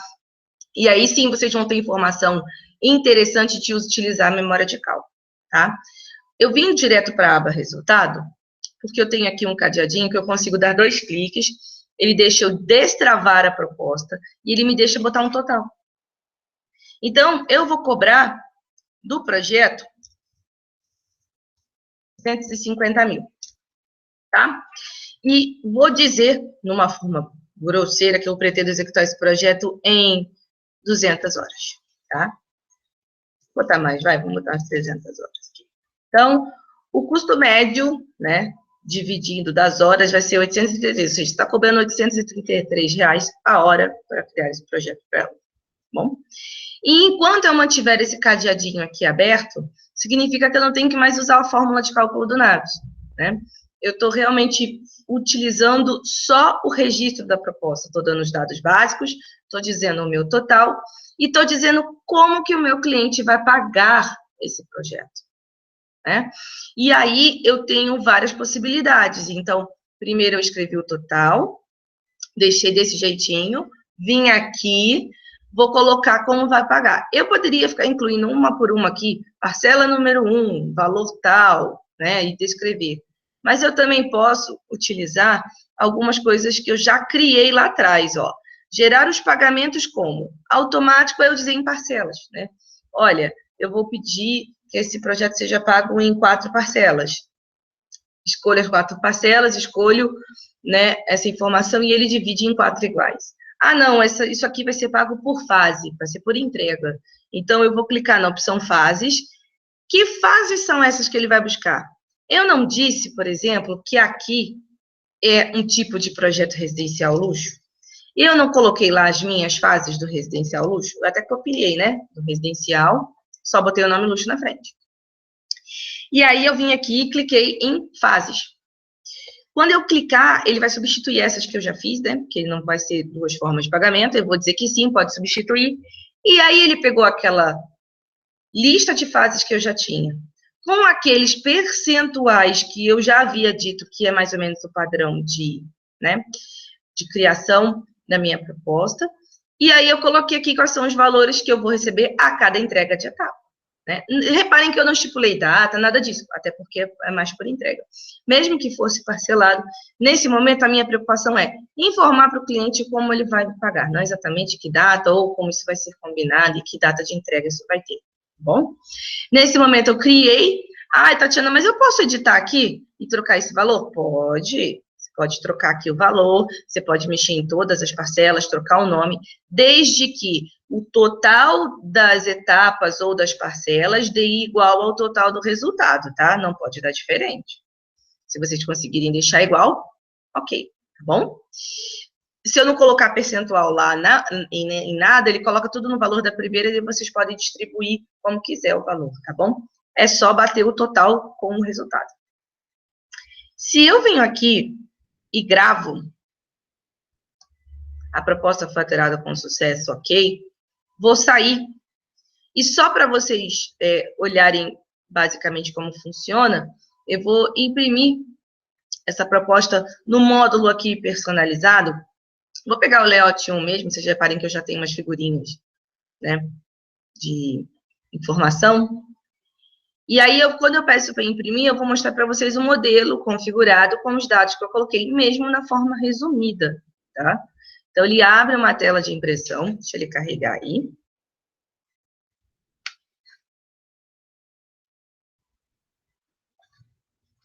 E aí, sim, vocês vão ter informação interessante de utilizar a memória de cálculo, tá? Eu vim direto para a aba resultado, porque eu tenho aqui um cadeadinho que eu consigo dar 2 cliques, ele deixa eu destravar a proposta e ele me deixa botar um total. Então, eu vou cobrar do projeto 150 mil, tá? E vou dizer, numa forma grosseira, que eu pretendo executar esse projeto em 200 horas, tá? Vou botar mais, vamos botar umas 300 horas aqui. Então, o custo médio, né, dividindo das horas, vai ser 833, ou seja, está cobrando R$833 a hora para criar esse projeto para ela, bom? E enquanto eu mantiver esse cadeadinho aqui aberto, significa que eu não tenho que mais usar a fórmula de cálculo do Naves, né? Eu estou realmente utilizando só o registro da proposta. Estou dando os dados básicos, estou dizendo o meu total e estou dizendo como que o meu cliente vai pagar esse projeto, né? E aí eu tenho várias possibilidades. Então, primeiro eu escrevi o total, deixei desse jeitinho, vim aqui, vou colocar como vai pagar. Eu poderia ficar incluindo uma por uma aqui, parcela número 1, valor tal, né, e descrever. Mas eu também posso utilizar algumas coisas que eu já criei lá atrás, ó. Gerar os pagamentos como? Automático eu dizer em parcelas, né? Olha, eu vou pedir que esse projeto seja pago em 4 parcelas. Escolho as 4 parcelas, escolho, né, essa informação e ele divide em 4 iguais. Ah, não, isso aqui vai ser pago por fase, vai ser por entrega. Então, eu vou clicar na opção fases. Que fases são essas que ele vai buscar? Eu não disse, por exemplo, que aqui é um tipo de projeto residencial luxo? Eu não coloquei lá as minhas fases do residencial luxo? Eu até copiei, né? Do residencial, só botei o nome luxo na frente. E aí eu vim aqui e cliquei em fases. Quando eu clicar, ele vai substituir essas que eu já fiz, né? Porque ele não vai ser 2 formas de pagamento. Eu vou dizer que sim, pode substituir. E aí ele pegou aquela lista de fases que eu já tinha, com aqueles percentuais que eu já havia dito que é mais ou menos o padrão né, de criação da minha proposta. E aí eu coloquei aqui quais são os valores que eu vou receber a cada entrega de etapa. Né? Reparem que eu não estipulei data, nada disso, até porque é mais por entrega. Mesmo que fosse parcelado, nesse momento a minha preocupação é informar para o cliente como ele vai pagar, não exatamente que data ou como isso vai ser combinado e que data de entrega isso vai ter, tá bom? Nesse momento eu criei, Tatiana, mas eu posso editar aqui e trocar esse valor? Pode. Você pode trocar aqui o valor, você pode mexer em todas as parcelas, trocar o nome, desde que o total das etapas ou das parcelas dê igual ao total do resultado, tá? Não pode dar diferente. Se vocês conseguirem deixar igual, ok, tá bom? Se eu não colocar percentual lá em nada, ele coloca tudo no valor da primeira e vocês podem distribuir como quiser o valor, tá bom? É só bater o total com o resultado. Se eu venho aqui e gravo a proposta faturada com sucesso, ok, vou sair. E só para vocês olharem basicamente como funciona, eu vou imprimir essa proposta no módulo aqui personalizado. Vou pegar o layout 1 mesmo, vocês reparem que eu já tenho umas figurinhas, né, de informação. E aí, quando eu peço para imprimir, eu vou mostrar para vocês o modelo configurado com os dados que eu coloquei, mesmo na forma resumida, tá? Então, ele abre uma tela de impressão, deixa ele carregar aí.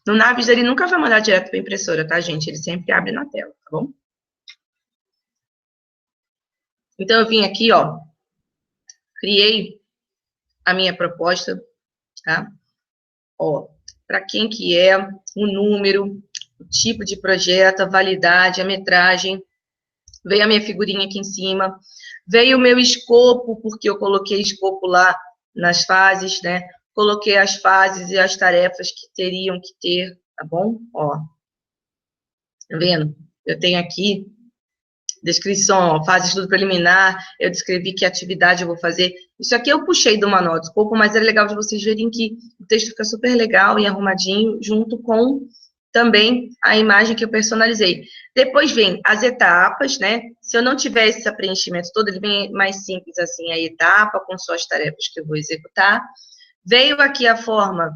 No Navis, ele nunca vai mandar direto para a impressora, tá, gente? Ele sempre abre na tela, tá bom? Então, eu vim aqui, ó, criei a minha proposta, tá? Ó, para quem que é, o número, o tipo de projeto, a validade, a metragem. Veio a minha figurinha aqui em cima. Veio o meu escopo, porque eu coloquei escopo lá nas fases, né? Coloquei as fases e as tarefas que teriam que ter, tá bom? Ó, tá vendo? Eu tenho aqui descrição, fase de estudo preliminar, eu descrevi que atividade eu vou fazer. Isso aqui eu puxei do manual de escopo, mas é legal de vocês verem que o texto fica super legal e arrumadinho, junto com também a imagem que eu personalizei. Depois vem as etapas, né? Se eu não tiver esse preenchimento todo, ele vem mais simples assim, a etapa, com só as tarefas que eu vou executar. Veio aqui a forma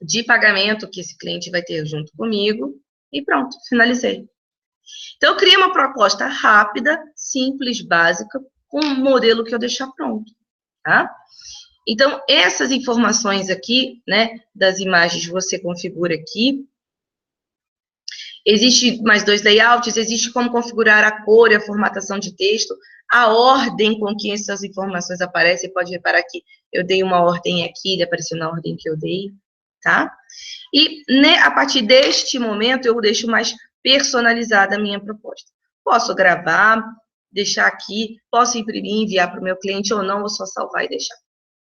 de pagamento que esse cliente vai ter junto comigo, e pronto, finalizei. Então, eu criei uma proposta rápida, simples, básica, com um modelo que eu deixar pronto, tá? Então, essas informações aqui, né, das imagens, você configura aqui. Existe mais 2 layouts, existe como configurar a cor e a formatação de texto, a ordem com que essas informações aparecem, pode reparar que eu dei uma ordem aqui, ele apareceu na ordem que eu dei, tá? E, né, a partir deste momento, eu deixo mais personalizada a minha proposta. Posso gravar, deixar aqui, posso imprimir, enviar para o meu cliente ou não, ou só salvar e deixar.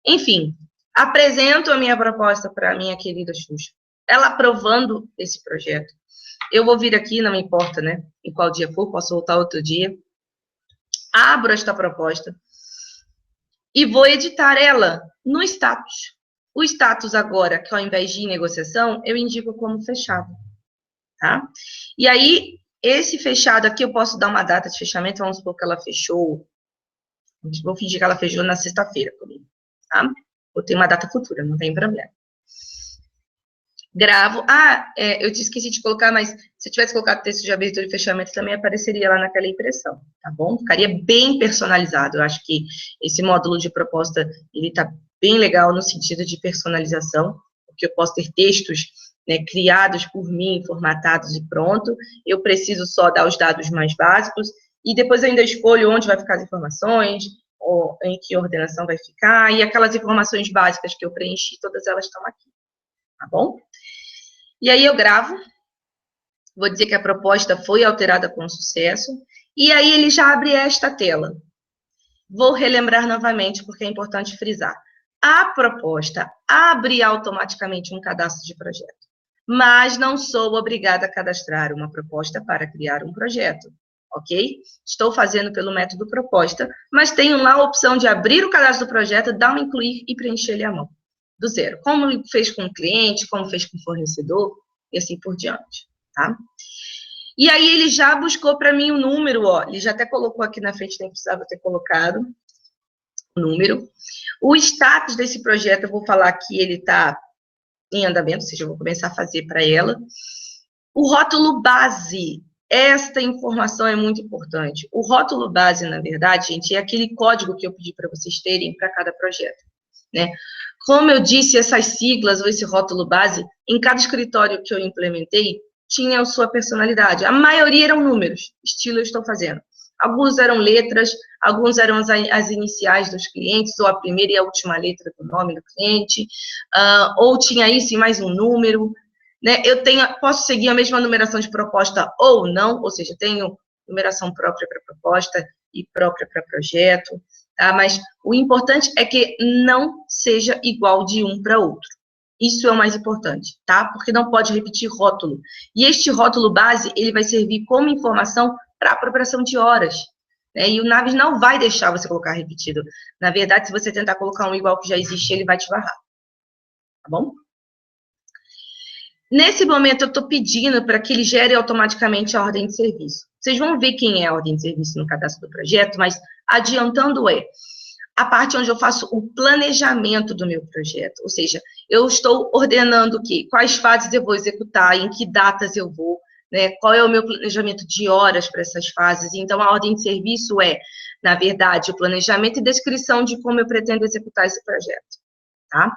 Enfim, apresento a minha proposta para a minha querida Xuxa. Ela aprovando esse projeto. Eu vou vir aqui, não me importa, né? Em qual dia for, posso voltar outro dia. Abro esta proposta e vou editar ela no status. O status agora, que ao invés de negociação, eu indico como fechado, tá? E aí, esse fechado aqui, eu posso dar uma data de fechamento, vamos supor que ela fechou Vou fingir que ela fechou na sexta-feira comigo, tá? Ou tem uma data futura, não tem problema. Gravo. Eu te esqueci de colocar, mas se eu tivesse colocado texto de abertura e fechamento, também apareceria lá naquela impressão, tá bom? Ficaria bem personalizado. Eu acho que esse módulo de proposta, ele tá bem legal no sentido de personalização, porque eu posso ter textos, né, criados por mim, formatados e pronto. Eu preciso só dar os dados mais básicos e depois ainda escolho onde vai ficar as informações, ou em que ordenação vai ficar, e aquelas informações básicas que eu preenchi, todas elas estão aqui, tá bom? E aí eu gravo, vou dizer que a proposta foi alterada com sucesso, e aí ele já abre esta tela. Vou relembrar novamente, porque é importante frisar. A proposta abre automaticamente um cadastro de projeto, mas não sou obrigada a cadastrar uma proposta para criar um projeto, ok? Estou fazendo pelo método proposta, mas tenho lá a opção de abrir o cadastro do projeto, dar um incluir e preencher ele à mão, do zero. Como fez com o cliente, como fez com o fornecedor, e assim por diante, tá? E aí ele já buscou para mim o número, ó, ele já até colocou aqui na frente, nem precisava ter colocado o número. O status desse projeto, eu vou falar que ele está em andamento, ou seja, eu vou começar a fazer para ela. O rótulo base, esta informação é muito importante. O rótulo base, na verdade, gente, é aquele código que eu pedi para vocês terem para cada projeto, né? Como eu disse, essas siglas ou esse rótulo base, em cada escritório que eu implementei, tinha a sua personalidade. A maioria eram números, estilo eu estou fazendo. Alguns eram letras, alguns eram as iniciais dos clientes, ou a primeira e a última letra do nome do cliente, ou tinha isso e mais um número, né? Posso seguir a mesma numeração de proposta ou não, ou seja, tenho numeração própria para proposta e própria para projeto, tá? Mas o importante é que não seja igual de um para outro. Isso é o mais importante, tá? Porque não pode repetir rótulo. E este rótulo base, ele vai servir como informação para a apropriação de horas, né? E o Naves não vai deixar você colocar repetido. Na verdade, se você tentar colocar um igual que já existe, ele vai te barrar. Tá bom? Nesse momento, eu estou pedindo para que ele gere automaticamente a ordem de serviço. Vocês vão ver quem é a ordem de serviço no cadastro do projeto, mas adiantando a parte onde eu faço o planejamento do meu projeto. Ou seja, eu estou ordenando quais fases eu vou executar, em que datas eu vou, né, qual é o meu planejamento de horas para essas fases. Então, a ordem de serviço é, na verdade, o planejamento e descrição de como eu pretendo executar esse projeto. Tá?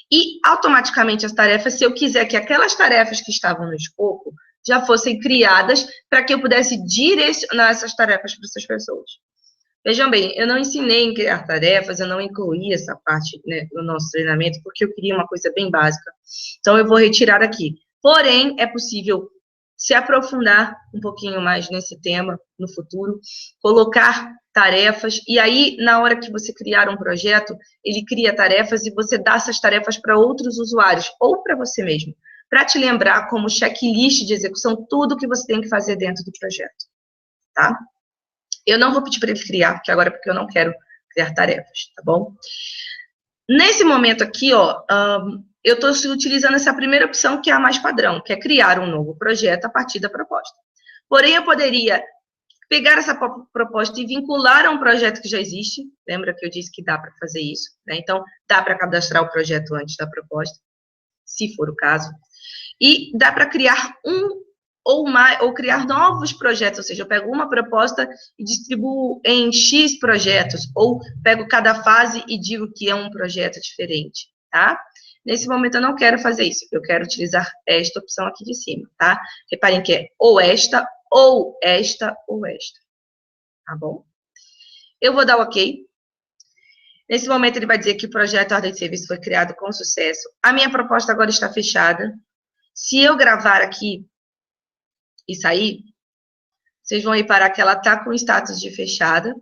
E, automaticamente, as tarefas, se eu quiser que aquelas tarefas que estavam no escopo já fossem criadas para que eu pudesse direcionar essas tarefas para essas pessoas. Vejam bem, eu não ensinei em criar tarefas, eu não incluí essa parte, né, no nosso treinamento, porque eu queria uma coisa bem básica. Então, eu vou retirar aqui. Porém, é possível se aprofundar um pouquinho mais nesse tema no futuro, colocar tarefas, e aí, na hora que você criar um projeto, ele cria tarefas e você dá essas tarefas para outros usuários, ou para você mesmo, para te lembrar como checklist de execução, tudo que você tem que fazer dentro do projeto, tá? Eu não vou pedir para ele criar, porque eu não quero criar tarefas, tá bom? Nesse momento aqui, ó, eu estou utilizando essa primeira opção, que é a mais padrão, que é criar um novo projeto a partir da proposta. Porém, eu poderia pegar essa proposta e vincular a um projeto que já existe. Lembra que eu disse que dá para fazer isso, né? Então, dá para cadastrar o projeto antes da proposta, se for o caso. E dá para criar ou criar novos projetos, ou seja, eu pego uma proposta e distribuo em X projetos, ou pego cada fase e digo que é um projeto diferente, tá? Nesse momento eu não quero fazer isso, eu quero utilizar esta opção aqui de cima, tá? Reparem que é ou esta, ou esta, ou esta, tá bom? Eu vou dar OK. Nesse momento ele vai dizer que o projeto Ordem de Serviço foi criado com sucesso. A minha proposta agora está fechada. Se eu gravar aqui e sair, vocês vão reparar que ela está com status de fechada.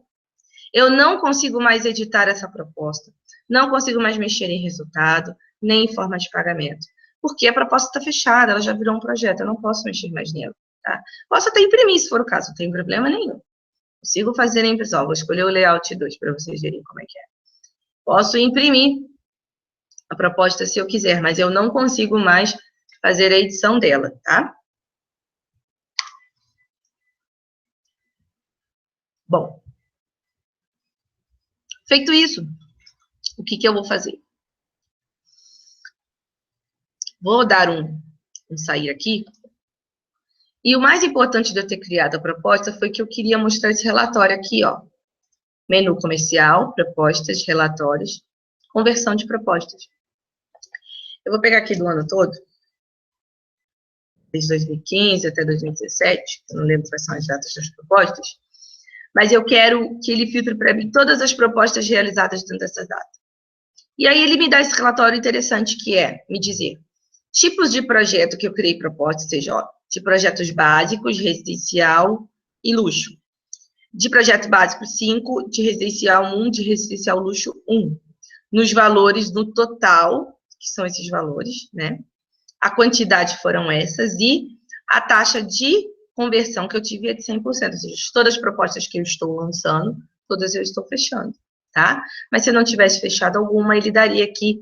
Eu não consigo mais editar essa proposta, não consigo mais mexer em resultado, nem em forma de pagamento, porque a proposta está fechada, ela já virou um projeto, eu não posso mexer mais nela, tá? Posso até imprimir, se for o caso, não tem problema nenhum. Consigo fazer a impressão, vou escolher o layout 2 para vocês verem como é que é. Posso imprimir a proposta se eu quiser, mas eu não consigo mais fazer a edição dela, tá? Bom, Feito isso, o que eu vou fazer? Vou dar um sair aqui. E o mais importante de eu ter criado a proposta foi que eu queria mostrar esse relatório aqui, ó. Menu comercial, propostas, relatórios, conversão de propostas. Eu vou pegar aqui do ano todo, desde 2015 até 2017, eu não lembro quais são as datas das propostas, mas eu quero que ele filtre para mim todas as propostas realizadas dentro dessa data. E aí ele me dá esse relatório interessante, que é me dizer tipos de projeto que eu criei propostas, seja, ó, de projetos básicos, residencial e luxo. De projeto básico 5, de residencial 1, de residencial luxo 1. Nos valores no total, que são esses valores, né? A quantidade foram essas e a taxa de conversão que eu tive é de 100%. Ou seja, todas as propostas que eu estou lançando, todas eu estou fechando, tá? Mas se eu não tivesse fechado alguma, ele daria aqui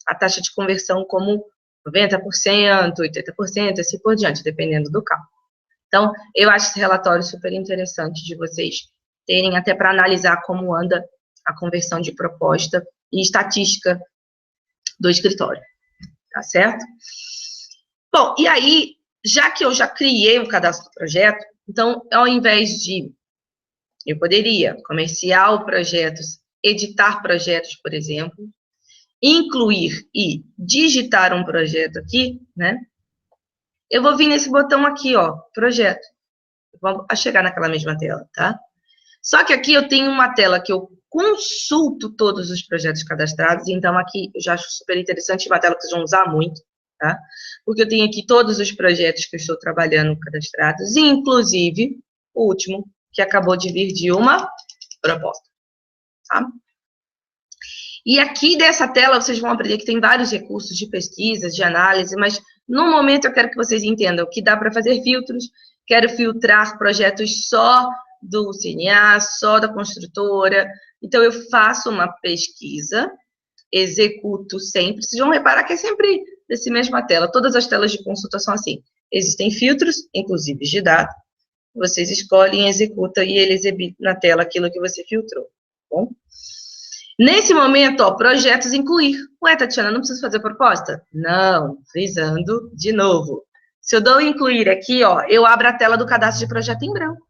a taxa de conversão como 90%, 80%, assim por diante, dependendo do cálculo. Então, eu acho esse relatório super interessante de vocês terem até para analisar como anda a conversão de proposta e estatística do escritório, tá certo? Bom, e aí, já que eu já criei um cadastro do projeto, então, ao invés de, eu poderia comercial projetos, editar projetos, por exemplo, incluir e digitar um projeto aqui, né? Eu vou vir nesse botão aqui, ó, projeto. Vamos chegar naquela mesma tela, tá? Só que aqui eu tenho uma tela que eu consulto todos os projetos cadastrados, então aqui eu já acho super interessante, uma tela que vocês vão usar muito, tá? Porque eu tenho aqui todos os projetos que eu estou trabalhando cadastrados, inclusive o último, que acabou de vir de uma proposta, tá? E aqui dessa tela vocês vão aprender que tem vários recursos de pesquisa, de análise, mas no momento eu quero que vocês entendam que dá para fazer filtros, quero filtrar projetos só do CNA, só da construtora. Então, eu faço uma pesquisa, executo sempre. Vocês vão reparar que é sempre dessa mesma tela. Todas as telas de consulta são assim. Existem filtros, inclusive de dado. Vocês escolhem, executam e ele exibe na tela aquilo que você filtrou. Tá bom? Nesse momento, ó, projetos incluir. Ué, Tatiana, não preciso fazer proposta? Não, frisando de novo. Se eu dou incluir aqui, ó, eu abro a tela do cadastro de projeto em branco.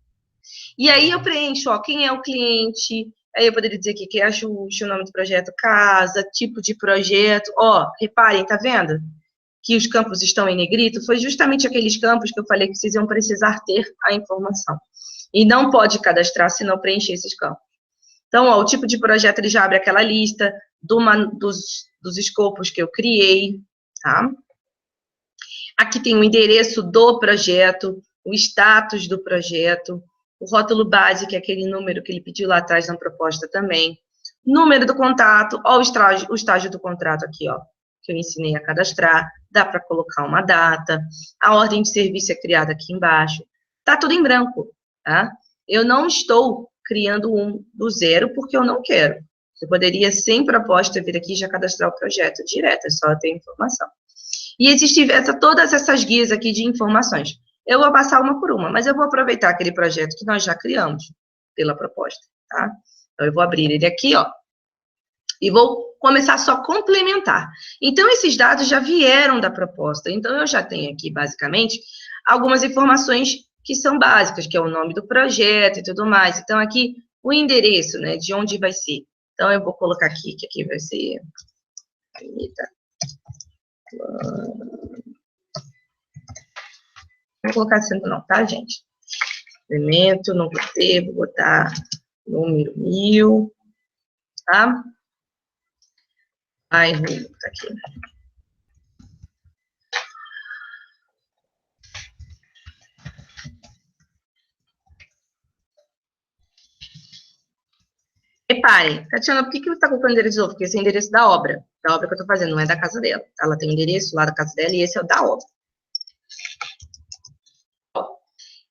E aí eu preencho, ó, quem é o cliente, aí eu poderia dizer aqui que é ajuste, o nome do projeto, casa, tipo de projeto. Ó, reparem, tá vendo? Que os campos estão em negrito, foi justamente aqueles campos que eu falei que vocês iam precisar ter a informação. E não pode cadastrar se não preencher esses campos. Então, ó, o tipo de projeto, ele já abre aquela lista dos escopos que eu criei, tá? Aqui tem o endereço do projeto, o status do projeto, o rótulo base, que é aquele número que ele pediu lá atrás na proposta também. Número do contato, ó, o estágio do contrato aqui, ó, que eu ensinei a cadastrar. Dá para colocar uma data. A ordem de serviço é criada aqui embaixo. Tá tudo em branco, tá? Eu não estou criando um do zero porque eu não quero. Eu poderia, sem proposta, vir aqui e já cadastrar o projeto direto, é só ter informação. E existem todas essas guias aqui de informações. Eu vou passar uma por uma, mas eu vou aproveitar aquele projeto que nós já criamos pela proposta, tá? Então, eu vou abrir ele aqui, ó, e vou começar só a complementar. Então, esses dados já vieram da proposta, então eu já tenho aqui, basicamente, algumas informações que são básicas, que é o nome do projeto e tudo mais. Então, aqui, o endereço, né, de onde vai ser. Então, eu vou colocar aqui, que aqui vai ser... Não vou colocar acento não, tá, gente? Elemento, não vou ter, vou botar número 1000, tá? Bairro, tá aqui. Reparem, Tatiana, por que você está colocando o endereço novo? Porque esse é o endereço da obra que eu estou fazendo, não é da casa dela. Ela tem o endereço lá da casa dela e esse é o da obra.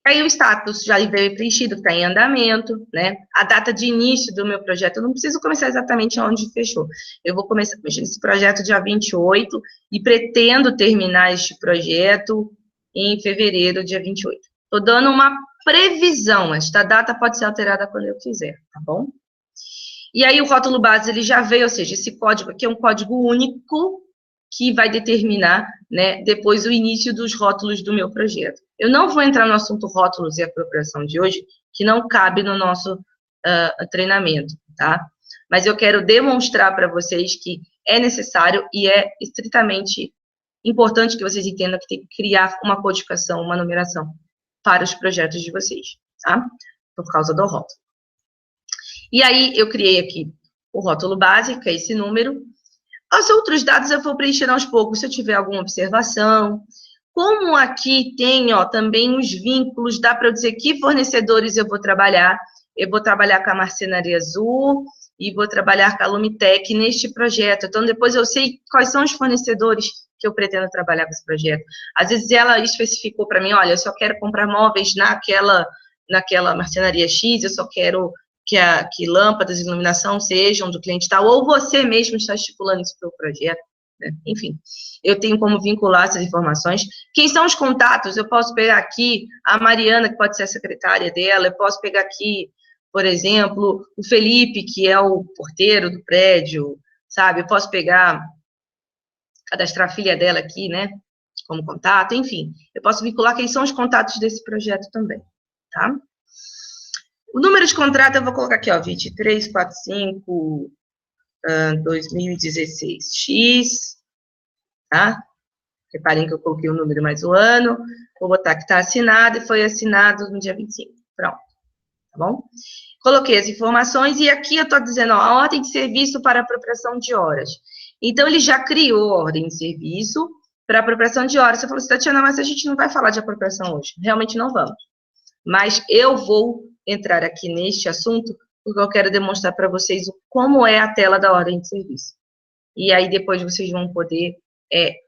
Aí o status já veio preenchido, está em andamento, né? A data de início do meu projeto, eu não preciso começar exatamente onde fechou. Eu vou começar mexendo nesse projeto dia 28 e pretendo terminar este projeto em fevereiro, dia 28. Estou dando uma previsão, esta data pode ser alterada quando eu quiser, tá bom? E aí o rótulo base ele já veio, ou seja, esse código aqui é um código único que vai determinar, né, depois o início dos rótulos do meu projeto. Eu não vou entrar no assunto rótulos e apropriação de hoje, que não cabe no nosso treinamento, tá? Mas eu quero demonstrar para vocês que é necessário e é estritamente importante que vocês entendam que tem que criar uma codificação, uma numeração para os projetos de vocês, tá? Por causa do rótulo. E aí, eu criei aqui o rótulo base, que é esse número. Os outros dados eu vou preencher aos poucos, se eu tiver alguma observação. Como aqui tem, ó, também os vínculos, dá para eu dizer que fornecedores eu vou trabalhar. Eu vou trabalhar com a Marcenaria Azul e vou trabalhar com a Lumitec neste projeto. Então, depois eu sei quais são os fornecedores que eu pretendo trabalhar com esse projeto. Às vezes ela especificou para mim, olha, eu só quero comprar móveis naquela marcenaria X, eu só quero que lâmpadas de iluminação sejam do cliente tal, ou você mesmo está estipulando isso para o projeto, né? Enfim, eu tenho como vincular essas informações. Quem são os contatos? Eu posso pegar aqui a Mariana, que pode ser a secretária dela, eu posso pegar aqui, por exemplo, o Felipe, que é o porteiro do prédio, sabe? Eu posso pegar, cadastrar a filha dela aqui, né, como contato, enfim. Eu posso vincular quem são os contatos desse projeto também, tá? O número de contrato eu vou colocar aqui, ó, 2345 2016X, tá? Reparem que eu coloquei o número mais o ano, vou botar que está assinado e foi assinado no dia 25. Pronto, tá bom? Coloquei as informações e aqui eu estou dizendo, ó, a ordem de serviço para apropriação de horas. Então, ele já criou a ordem de serviço para apropriação de horas. Você falou assim, Tatiana, mas a gente não vai falar de apropriação hoje. Realmente não vamos. Mas eu vou entrar aqui neste assunto porque eu quero demonstrar para vocês como é a tela da ordem de serviço. E aí depois vocês vão poder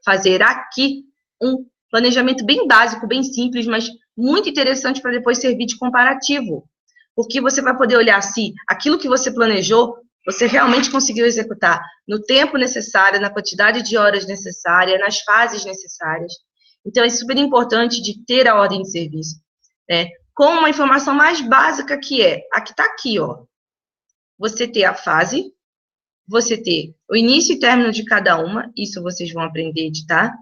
fazer aqui um planejamento bem básico, bem simples, mas muito interessante para depois servir de comparativo. Porque você vai poder olhar se aquilo que você planejou, você realmente conseguiu executar no tempo necessário, na quantidade de horas necessária, nas fases necessárias. Então, é super importante de ter a ordem de serviço, né? Com uma informação mais básica que aqui está aqui, ó. Você ter a fase, você ter o início e término de cada uma, isso vocês vão aprender a editar,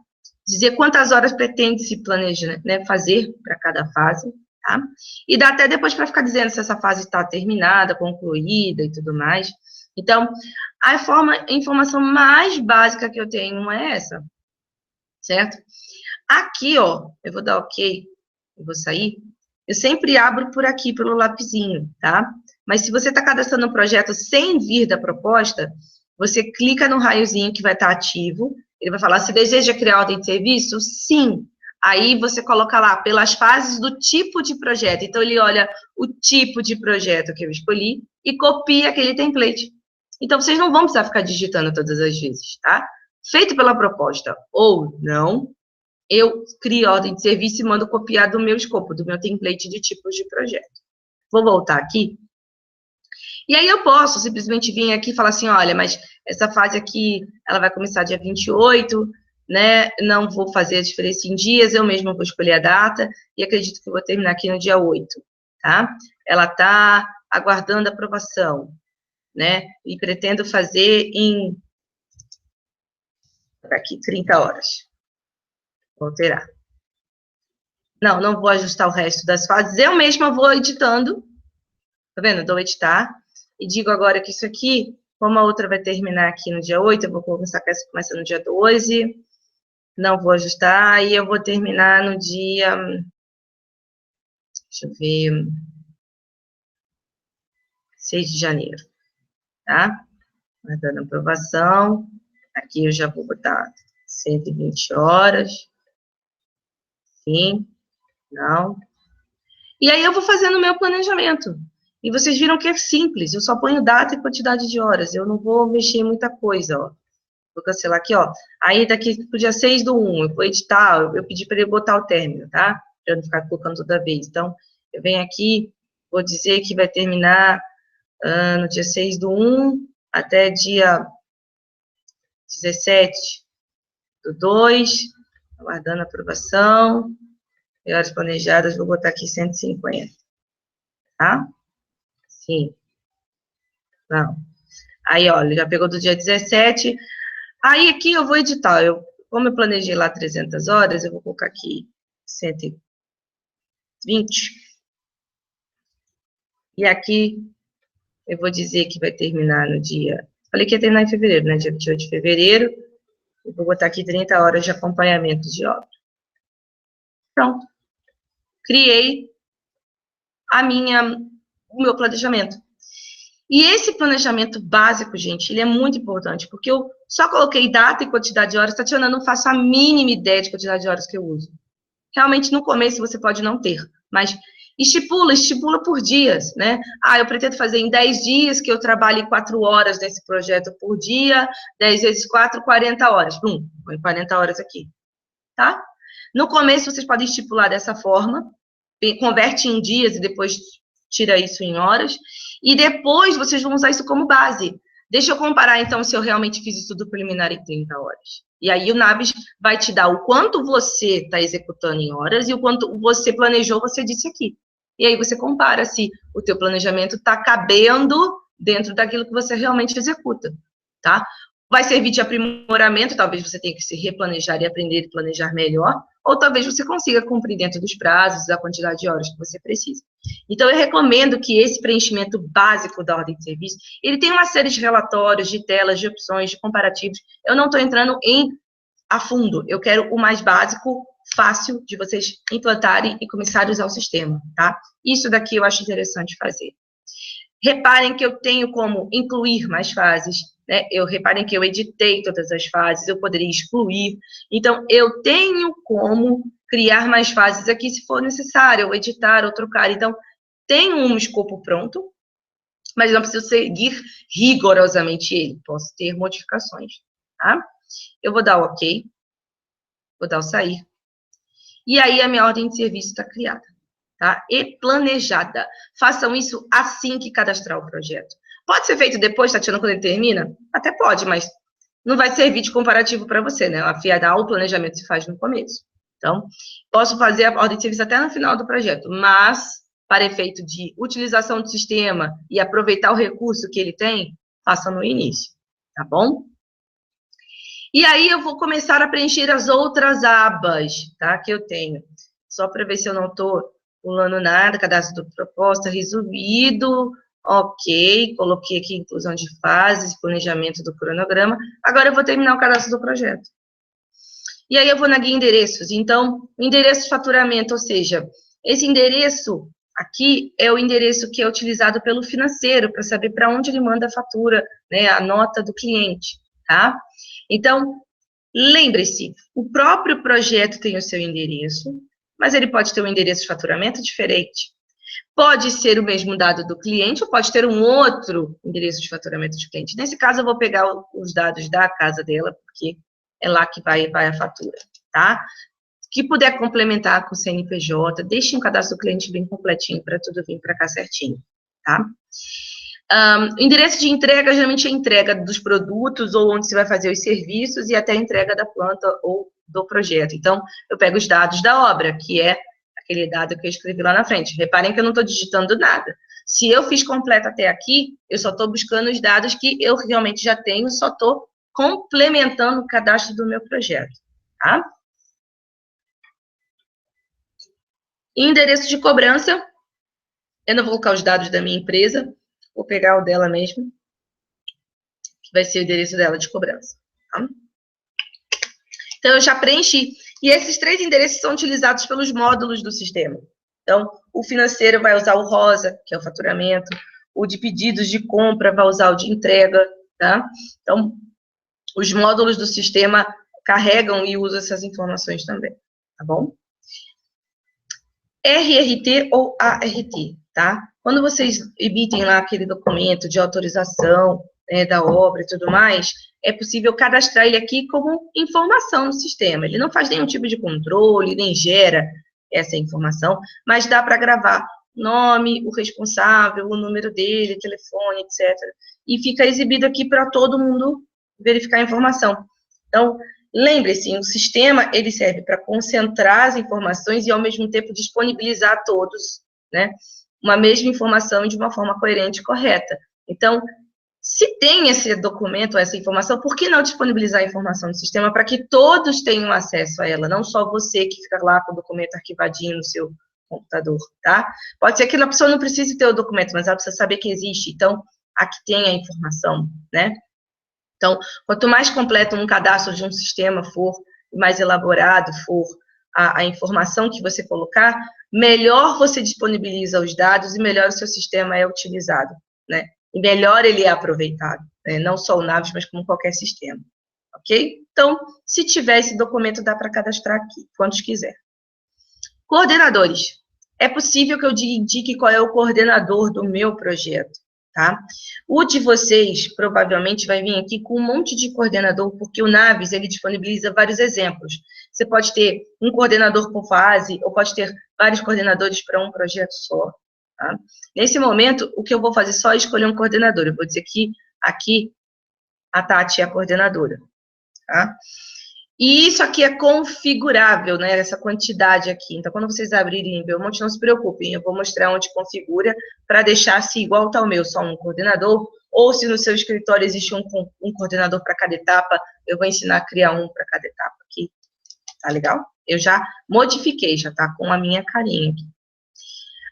dizer quantas horas pretende se planejar, né, fazer para cada fase, tá? E dá até depois para ficar dizendo se essa fase está terminada, concluída e tudo mais. Então, a informação mais básica que eu tenho é essa, certo? Aqui, ó, eu vou dar ok, eu vou sair. Eu sempre abro por aqui, pelo lapisinho, tá? Mas se você está cadastrando um projeto sem vir da proposta, você clica no raiozinho que vai estar ativo, ele vai falar, se deseja criar ordem de serviço? Sim. Aí você coloca lá, pelas fases do tipo de projeto. Então, ele olha o tipo de projeto que eu escolhi e copia aquele template. Então, vocês não vão precisar ficar digitando todas as vezes, tá? Feito pela proposta ou não, eu crio ordem de serviço e mando copiar do meu escopo, do meu template de tipos de projeto. Vou voltar aqui. E aí eu posso simplesmente vir aqui e falar assim, olha, mas essa fase aqui, ela vai começar dia 28, né? Não vou fazer a diferença em dias, eu mesma vou escolher a data e acredito que eu vou terminar aqui no dia 8, tá? Ela está aguardando aprovação, né? E pretendo fazer em aqui 30 horas. Vou alterar. Não vou ajustar o resto das fases. Eu mesma vou editando. Tá vendo? Eu dou editar. E digo agora que isso aqui, como a outra vai terminar aqui no dia 8, eu vou começar com essa que começa no dia 12. Não vou ajustar. E eu vou terminar no dia... Deixa eu ver... 6 de janeiro. Tá? Guardando aprovação. Aqui eu já vou botar 120 horas. Sim. Não. E aí eu vou fazendo o meu planejamento. E vocês viram que é simples, eu só ponho data e quantidade de horas, eu não vou mexer em muita coisa, ó. Vou cancelar aqui, ó. Aí daqui pro dia 6/1, eu vou editar, eu pedi para ele botar o término, tá? Para não ficar colocando toda vez. Então, eu venho aqui, vou dizer que vai terminar no dia 6/1 até dia 17/2, aguardando aprovação. E horas planejadas, vou botar aqui 150, tá? Sim. Não. Aí, olha, já pegou do dia 17. Aí, aqui eu vou editar. Como eu planejei lá 300 horas, eu vou colocar aqui 120. E aqui, eu vou dizer que vai terminar no dia... Falei que ia terminar em fevereiro, né? Dia 28 de fevereiro. Eu vou botar aqui 30 horas de acompanhamento de obra. Pronto. Criei o meu planejamento. E esse planejamento básico, gente, ele é muito importante, porque eu só coloquei data e quantidade de horas. Tatiana, eu não faço a mínima ideia de quantidade de horas que eu uso. Realmente, no começo, você pode não ter, mas estipula por dias, né? Eu pretendo fazer em 10 dias, que eu trabalhe 4 horas nesse projeto por dia, 10 vezes 4, 40 horas. Põe 40 horas aqui, tá? No começo, vocês podem estipular dessa forma, converte em dias e depois tira isso em horas, e depois vocês vão usar isso como base. Deixa eu comparar, então, se eu realmente fiz estudo preliminar em 30 horas. E aí o NABES vai te dar o quanto você está executando em horas e o quanto você planejou, você disse aqui. E aí você compara se o teu planejamento está cabendo dentro daquilo que você realmente executa, tá? Vai servir de aprimoramento, talvez você tenha que se replanejar e aprender a planejar melhor, ou talvez você consiga cumprir dentro dos prazos, a quantidade de horas que você precisa. Então, eu recomendo que esse preenchimento básico da ordem de serviço, ele tem uma série de relatórios, de telas, de opções, de comparativos. Eu não estou entrando a fundo, eu quero o mais básico, fácil de vocês implantarem e começarem a usar o sistema, tá? Isso daqui eu acho interessante fazer. Reparem que eu tenho como incluir mais fases, né? Reparem que eu editei todas as fases, eu poderia excluir. Então, eu tenho como criar mais fases aqui, se for necessário, ou editar, ou trocar. Então, tem um escopo pronto, mas não preciso seguir rigorosamente ele. Posso ter modificações, tá? Eu vou dar o OK, vou dar o sair. E aí, a minha ordem de serviço está criada. Tá? E planejada. Façam isso assim que cadastrar o projeto. Pode ser feito depois, Tatiana, quando ele termina? Até pode, mas não vai servir de comparativo para você, né? Afinal, o planejamento se faz no começo. Então, posso fazer a ordem de serviço até no final do projeto, mas, para efeito de utilização do sistema e aproveitar o recurso que ele tem, faça no início, tá bom? E aí, eu vou começar a preencher as outras abas, tá? Que eu tenho. Só para ver se eu não estou pulando nada, cadastro de proposta resolvido, ok, coloquei aqui inclusão de fases, planejamento do cronograma, agora eu vou terminar o cadastro do projeto. E aí eu vou na guia endereços, então, o endereço de faturamento, ou seja, esse endereço aqui é o endereço que é utilizado pelo financeiro, para saber para onde ele manda a fatura, né, a nota do cliente, tá? Então, lembre-se, o próprio projeto tem o seu endereço, mas ele pode ter um endereço de faturamento diferente. Pode ser o mesmo dado do cliente ou pode ter um outro endereço de faturamento de cliente. Nesse caso, eu vou pegar os dados da casa dela, porque é lá que vai a fatura, tá? Que puder complementar com o CNPJ, deixe um cadastro do cliente bem completinho para tudo vir para cá certinho, tá? Endereço de entrega, geralmente é a entrega dos produtos ou onde você vai fazer os serviços e até a entrega da planta ou do projeto. Então, eu pego os dados da obra, que é aquele dado que eu escrevi lá na frente. Reparem que eu não estou digitando nada. Se eu fiz completo até aqui, eu só estou buscando os dados que eu realmente já tenho, só estou complementando o cadastro do meu projeto, tá? Endereço de cobrança, eu não vou colocar os dados da minha empresa, vou pegar o dela mesmo, que vai ser o endereço dela de cobrança, tá? Então, eu já preenchi. E esses 3 endereços são utilizados pelos módulos do sistema. Então, o financeiro vai usar o rosa, que é o faturamento. O de pedidos de compra vai usar o de entrega, tá? Então, os módulos do sistema carregam e usam essas informações também, tá bom? RRT ou ART, tá? Quando vocês emitem lá aquele documento de autorização, né, da obra e tudo mais, é possível cadastrar ele aqui como informação no sistema. Ele não faz nenhum tipo de controle, nem gera essa informação, mas dá para gravar nome, o responsável, o número dele, telefone, etc. E fica exibido aqui para todo mundo verificar a informação. Então, lembre-se, o sistema, ele serve para concentrar as informações e, ao mesmo tempo, disponibilizar a todos, né, uma mesma informação de uma forma coerente e correta. Então, Se tem esse documento, essa informação, por que não disponibilizar a informação no sistema para que todos tenham acesso a ela, não só você que fica lá com o documento arquivadinho no seu computador, tá? Pode ser que a pessoa não precise ter o documento, mas ela precisa saber que existe, então, aqui tem a informação, né? Então, quanto mais completo um cadastro de um sistema for, mais elaborado for a informação que você colocar, melhor você disponibiliza os dados e melhor o seu sistema é utilizado, né? E melhor ele é aproveitado, né? Não só o Naves, mas como qualquer sistema, ok? Então, se tiver esse documento, dá para cadastrar aqui, quantos quiser. Coordenadores. É possível que eu indique qual é o coordenador do meu projeto, tá? O de vocês, provavelmente, vai vir aqui com um monte de coordenador, porque o Naves, ele disponibiliza vários exemplos. Você pode ter um coordenador por fase, ou pode ter vários coordenadores para um projeto só, tá? Nesse momento, o que eu vou fazer só é escolher um coordenador. Eu vou dizer que aqui a Tati é a coordenadora, tá? E isso aqui é configurável, né? Essa quantidade aqui. Então, quando vocês abrirem Belmonte, não se preocupem. Eu vou mostrar onde configura para deixar se igual tá o meu, só um coordenador. Ou se no seu escritório existe um coordenador para cada etapa, eu vou ensinar a criar um para cada etapa aqui. Tá legal? Eu já modifiquei, já tá com a minha carinha aqui.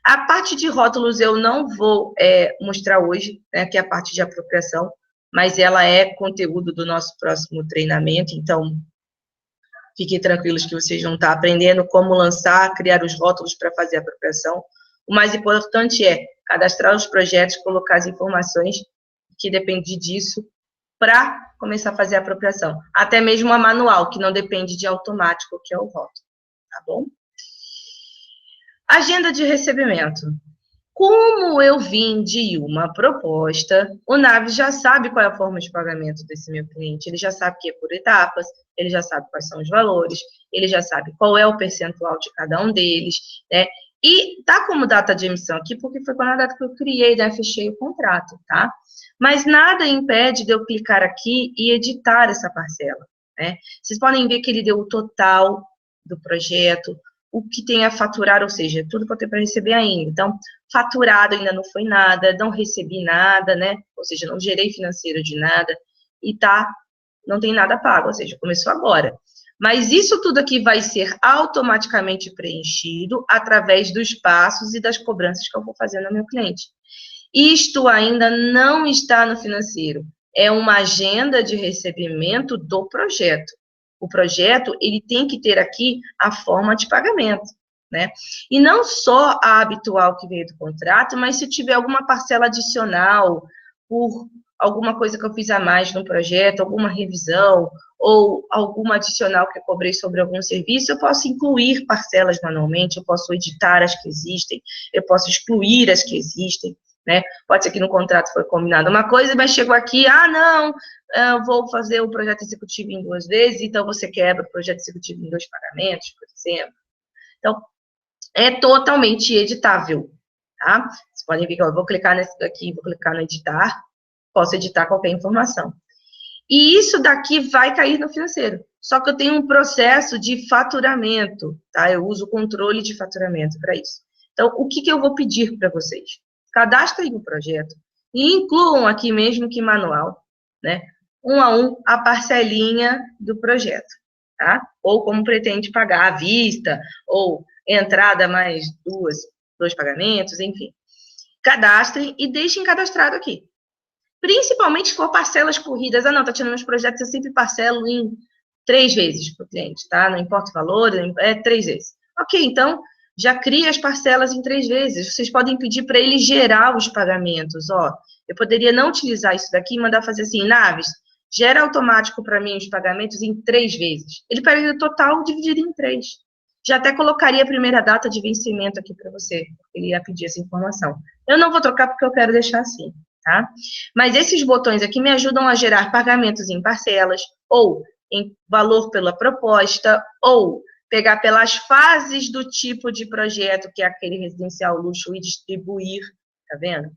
A parte de rótulos eu não vou mostrar hoje, né? Que é a parte de apropriação, mas ela é conteúdo do nosso próximo treinamento, então fiquem tranquilos que vocês vão estar aprendendo como lançar, criar os rótulos para fazer a apropriação. O mais importante é cadastrar os projetos, colocar as informações que dependem disso para começar a fazer a apropriação. Até mesmo a manual, que não depende de automático, que é o rótulo, tá bom? Agenda de recebimento. Como eu vim de uma proposta, o Naves já sabe qual é a forma de pagamento desse meu cliente, ele já sabe que é por etapas, ele já sabe quais são os valores, ele já sabe qual é o percentual de cada um deles, né? E tá como data de emissão aqui, porque foi quando a data que eu criei, né, fechei o contrato, tá? Mas nada impede de eu clicar aqui e editar essa parcela, né? Vocês podem ver que ele deu o total do projeto, o que tem a faturar, ou seja, tudo que eu tenho para receber ainda. Então, faturado ainda não foi nada, não recebi nada, né? Ou seja, não gerei financeiro de nada, e não tem nada pago, ou seja, começou agora. Mas isso tudo aqui vai ser automaticamente preenchido através dos passos e das cobranças que eu vou fazer no meu cliente. Isto ainda não está no financeiro, é uma agenda de recebimento do projeto. O projeto, ele tem que ter aqui a forma de pagamento, né? E não só a habitual que veio do contrato, mas se tiver alguma parcela adicional por alguma coisa que eu fiz a mais no projeto, alguma revisão, ou alguma adicional que eu cobrei sobre algum serviço, eu posso incluir parcelas manualmente, eu posso editar as que existem, eu posso excluir as que existem, né? Pode ser que no contrato foi combinado uma coisa, mas chegou aqui, não, eu vou fazer o projeto executivo em 2 vezes, então você quebra o projeto executivo em 2 pagamentos, por exemplo. Então, é totalmente editável, tá? Vocês podem ver que eu vou clicar nesse daqui, vou clicar no editar, posso editar qualquer informação. E isso daqui vai cair no financeiro. Só que eu tenho um processo de faturamento, tá? Eu uso o controle de faturamento para isso. Então, o que eu vou pedir para vocês? Cadastrem o projeto e incluam aqui mesmo que manual, né? 1 a 1 a parcelinha do projeto, tá? Ou como pretende pagar à vista, ou entrada mais 2 pagamentos, enfim. Cadastrem e deixem cadastrado aqui. Principalmente se for parcelas corridas. Não, Tatiana, meus projetos eu sempre parcelo em 3 vezes para o cliente, tá? Não importa o valor, é 3 vezes. Ok, então, já cria as parcelas em 3 vezes. Vocês podem pedir para ele gerar os pagamentos, ó. Eu poderia não utilizar isso daqui e mandar fazer assim, Naves, gera automático para mim os pagamentos em 3 vezes. Ele pega o total dividido em 3. Já até colocaria a primeira data de vencimento aqui para você, porque ele ia pedir essa informação. Eu não vou trocar porque eu quero deixar assim, tá? Mas esses botões aqui me ajudam a gerar pagamentos em parcelas, ou em valor pela proposta, ou pegar pelas fases do tipo de projeto, que é aquele residencial luxo, e distribuir, tá vendo?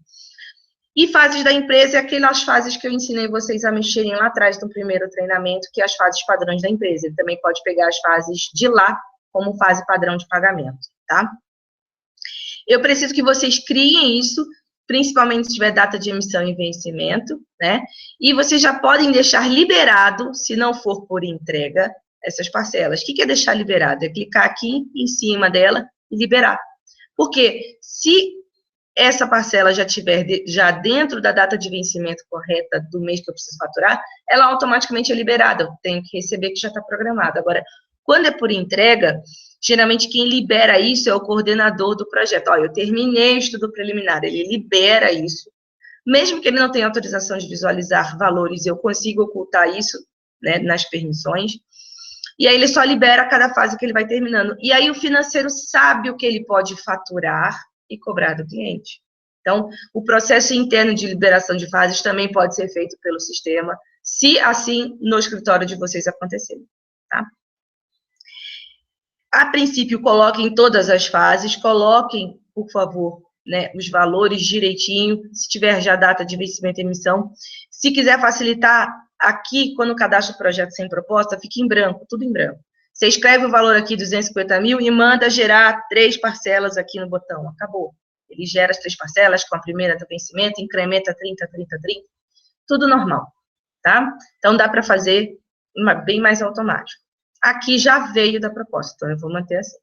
E fases da empresa é aquelas fases que eu ensinei vocês a mexerem lá atrás no primeiro treinamento, que é as fases padrões da empresa. Ele também pode pegar as fases de lá como fase padrão de pagamento, tá? Eu preciso que vocês criem isso, principalmente se tiver data de emissão e vencimento, né? E vocês já podem deixar liberado, se não for por entrega, essas parcelas. O que é deixar liberado? É clicar aqui em cima dela e liberar. Porque se essa parcela já estiver já dentro da data de vencimento correta do mês que eu preciso faturar, ela automaticamente é liberada. Eu tenho que receber que já está programado. Agora, quando é por entrega, geralmente quem libera isso é o coordenador do projeto. Olha, eu terminei o estudo preliminar, ele libera isso. Mesmo que ele não tenha autorização de visualizar valores, eu consigo ocultar isso, né, nas permissões. E aí ele só libera a cada fase que ele vai terminando. E aí o financeiro sabe o que ele pode faturar e cobrar do cliente. Então, o processo interno de liberação de fases também pode ser feito pelo sistema, se assim no escritório de vocês acontecer, tá? A princípio, coloquem todas as fases, coloquem, por favor, né, os valores direitinho, se tiver já data de vencimento e emissão. Se quiser facilitar, aqui, quando cadastra o projeto sem proposta, fica em branco, tudo em branco. Você escreve o valor aqui, 250 mil, e manda gerar 3 parcelas aqui no botão. Acabou. Ele gera as 3 parcelas com a primeira do vencimento, incrementa 30, 30, 30. Tudo normal, tá? Então, dá para fazer bem mais automático. Aqui já veio da proposta, então eu vou manter assim.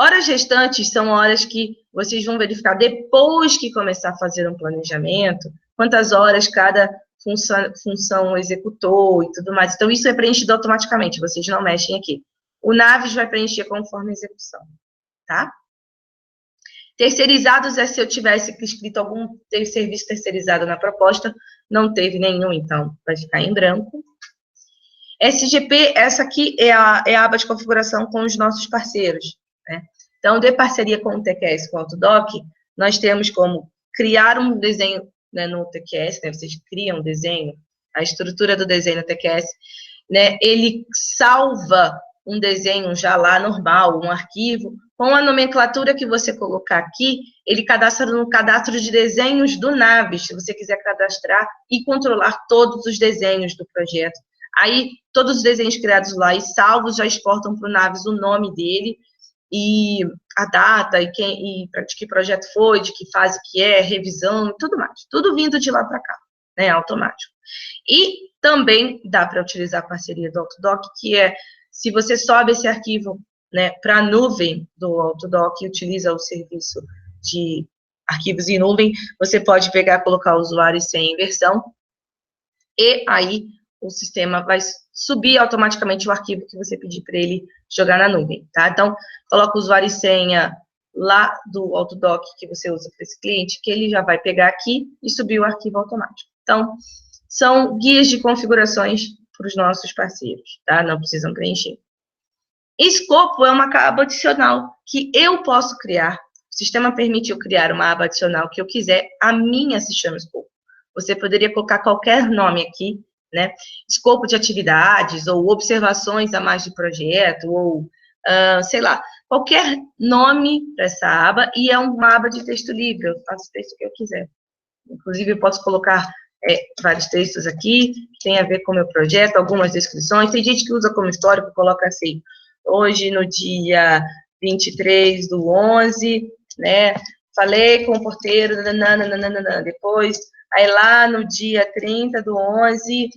Horas restantes são horas que vocês vão verificar depois que começar a fazer um planejamento, quantas horas cada função executou e tudo mais. Então, isso é preenchido automaticamente, vocês não mexem aqui. O Naves vai preencher conforme a execução, tá? Terceirizados é se eu tivesse escrito algum serviço terceirizado na proposta, não teve nenhum, então vai ficar em branco. SGP, essa aqui é a aba de configuração com os nossos parceiros, né? Então, de parceria com o TQS, com o Autodoc, nós temos como criar um desenho, né, no TQS, né, vocês criam um desenho, a estrutura do desenho no TQS, né, ele salva um desenho já lá normal, um arquivo, com a nomenclatura que você colocar aqui, ele cadastra no cadastro de desenhos do Naves, se você quiser cadastrar e controlar todos os desenhos do projeto. Aí, todos os desenhos criados lá e salvos já exportam para o Naves o nome dele, e a data, e de que projeto foi, de que fase que é, revisão, e tudo mais. Tudo vindo de lá para cá, né, automático. E também dá para utilizar a parceria do Autodoc, que é, se você sobe esse arquivo, né, para a nuvem do Autodoc e utiliza o serviço de arquivos em nuvem, você pode pegar, colocar o usuário sem versão, e aí o sistema vai subir automaticamente o arquivo que você pedir para ele jogar na nuvem, tá? Então, coloca o usuário e senha lá do Autodoc que você usa para esse cliente, que ele já vai pegar aqui e subir o arquivo automático. Então, são guias de configurações para os nossos parceiros, tá? Não precisam preencher. Escopo é uma aba adicional que eu posso criar. O sistema permite eu criar uma aba adicional que eu quiser, a minha se chama escopo. Você poderia colocar qualquer nome aqui, né? Escopo de atividades, ou observações a mais de projeto, ou, sei lá, qualquer nome para essa aba, e é uma aba de texto livre, eu faço o texto que eu quiser. Inclusive, eu posso colocar vários textos aqui, que tem a ver com o meu projeto, algumas descrições. Tem gente que usa como histórico, coloca assim, hoje, no dia 23/11, né, falei com o porteiro, nananana, depois, aí lá no dia 30/11,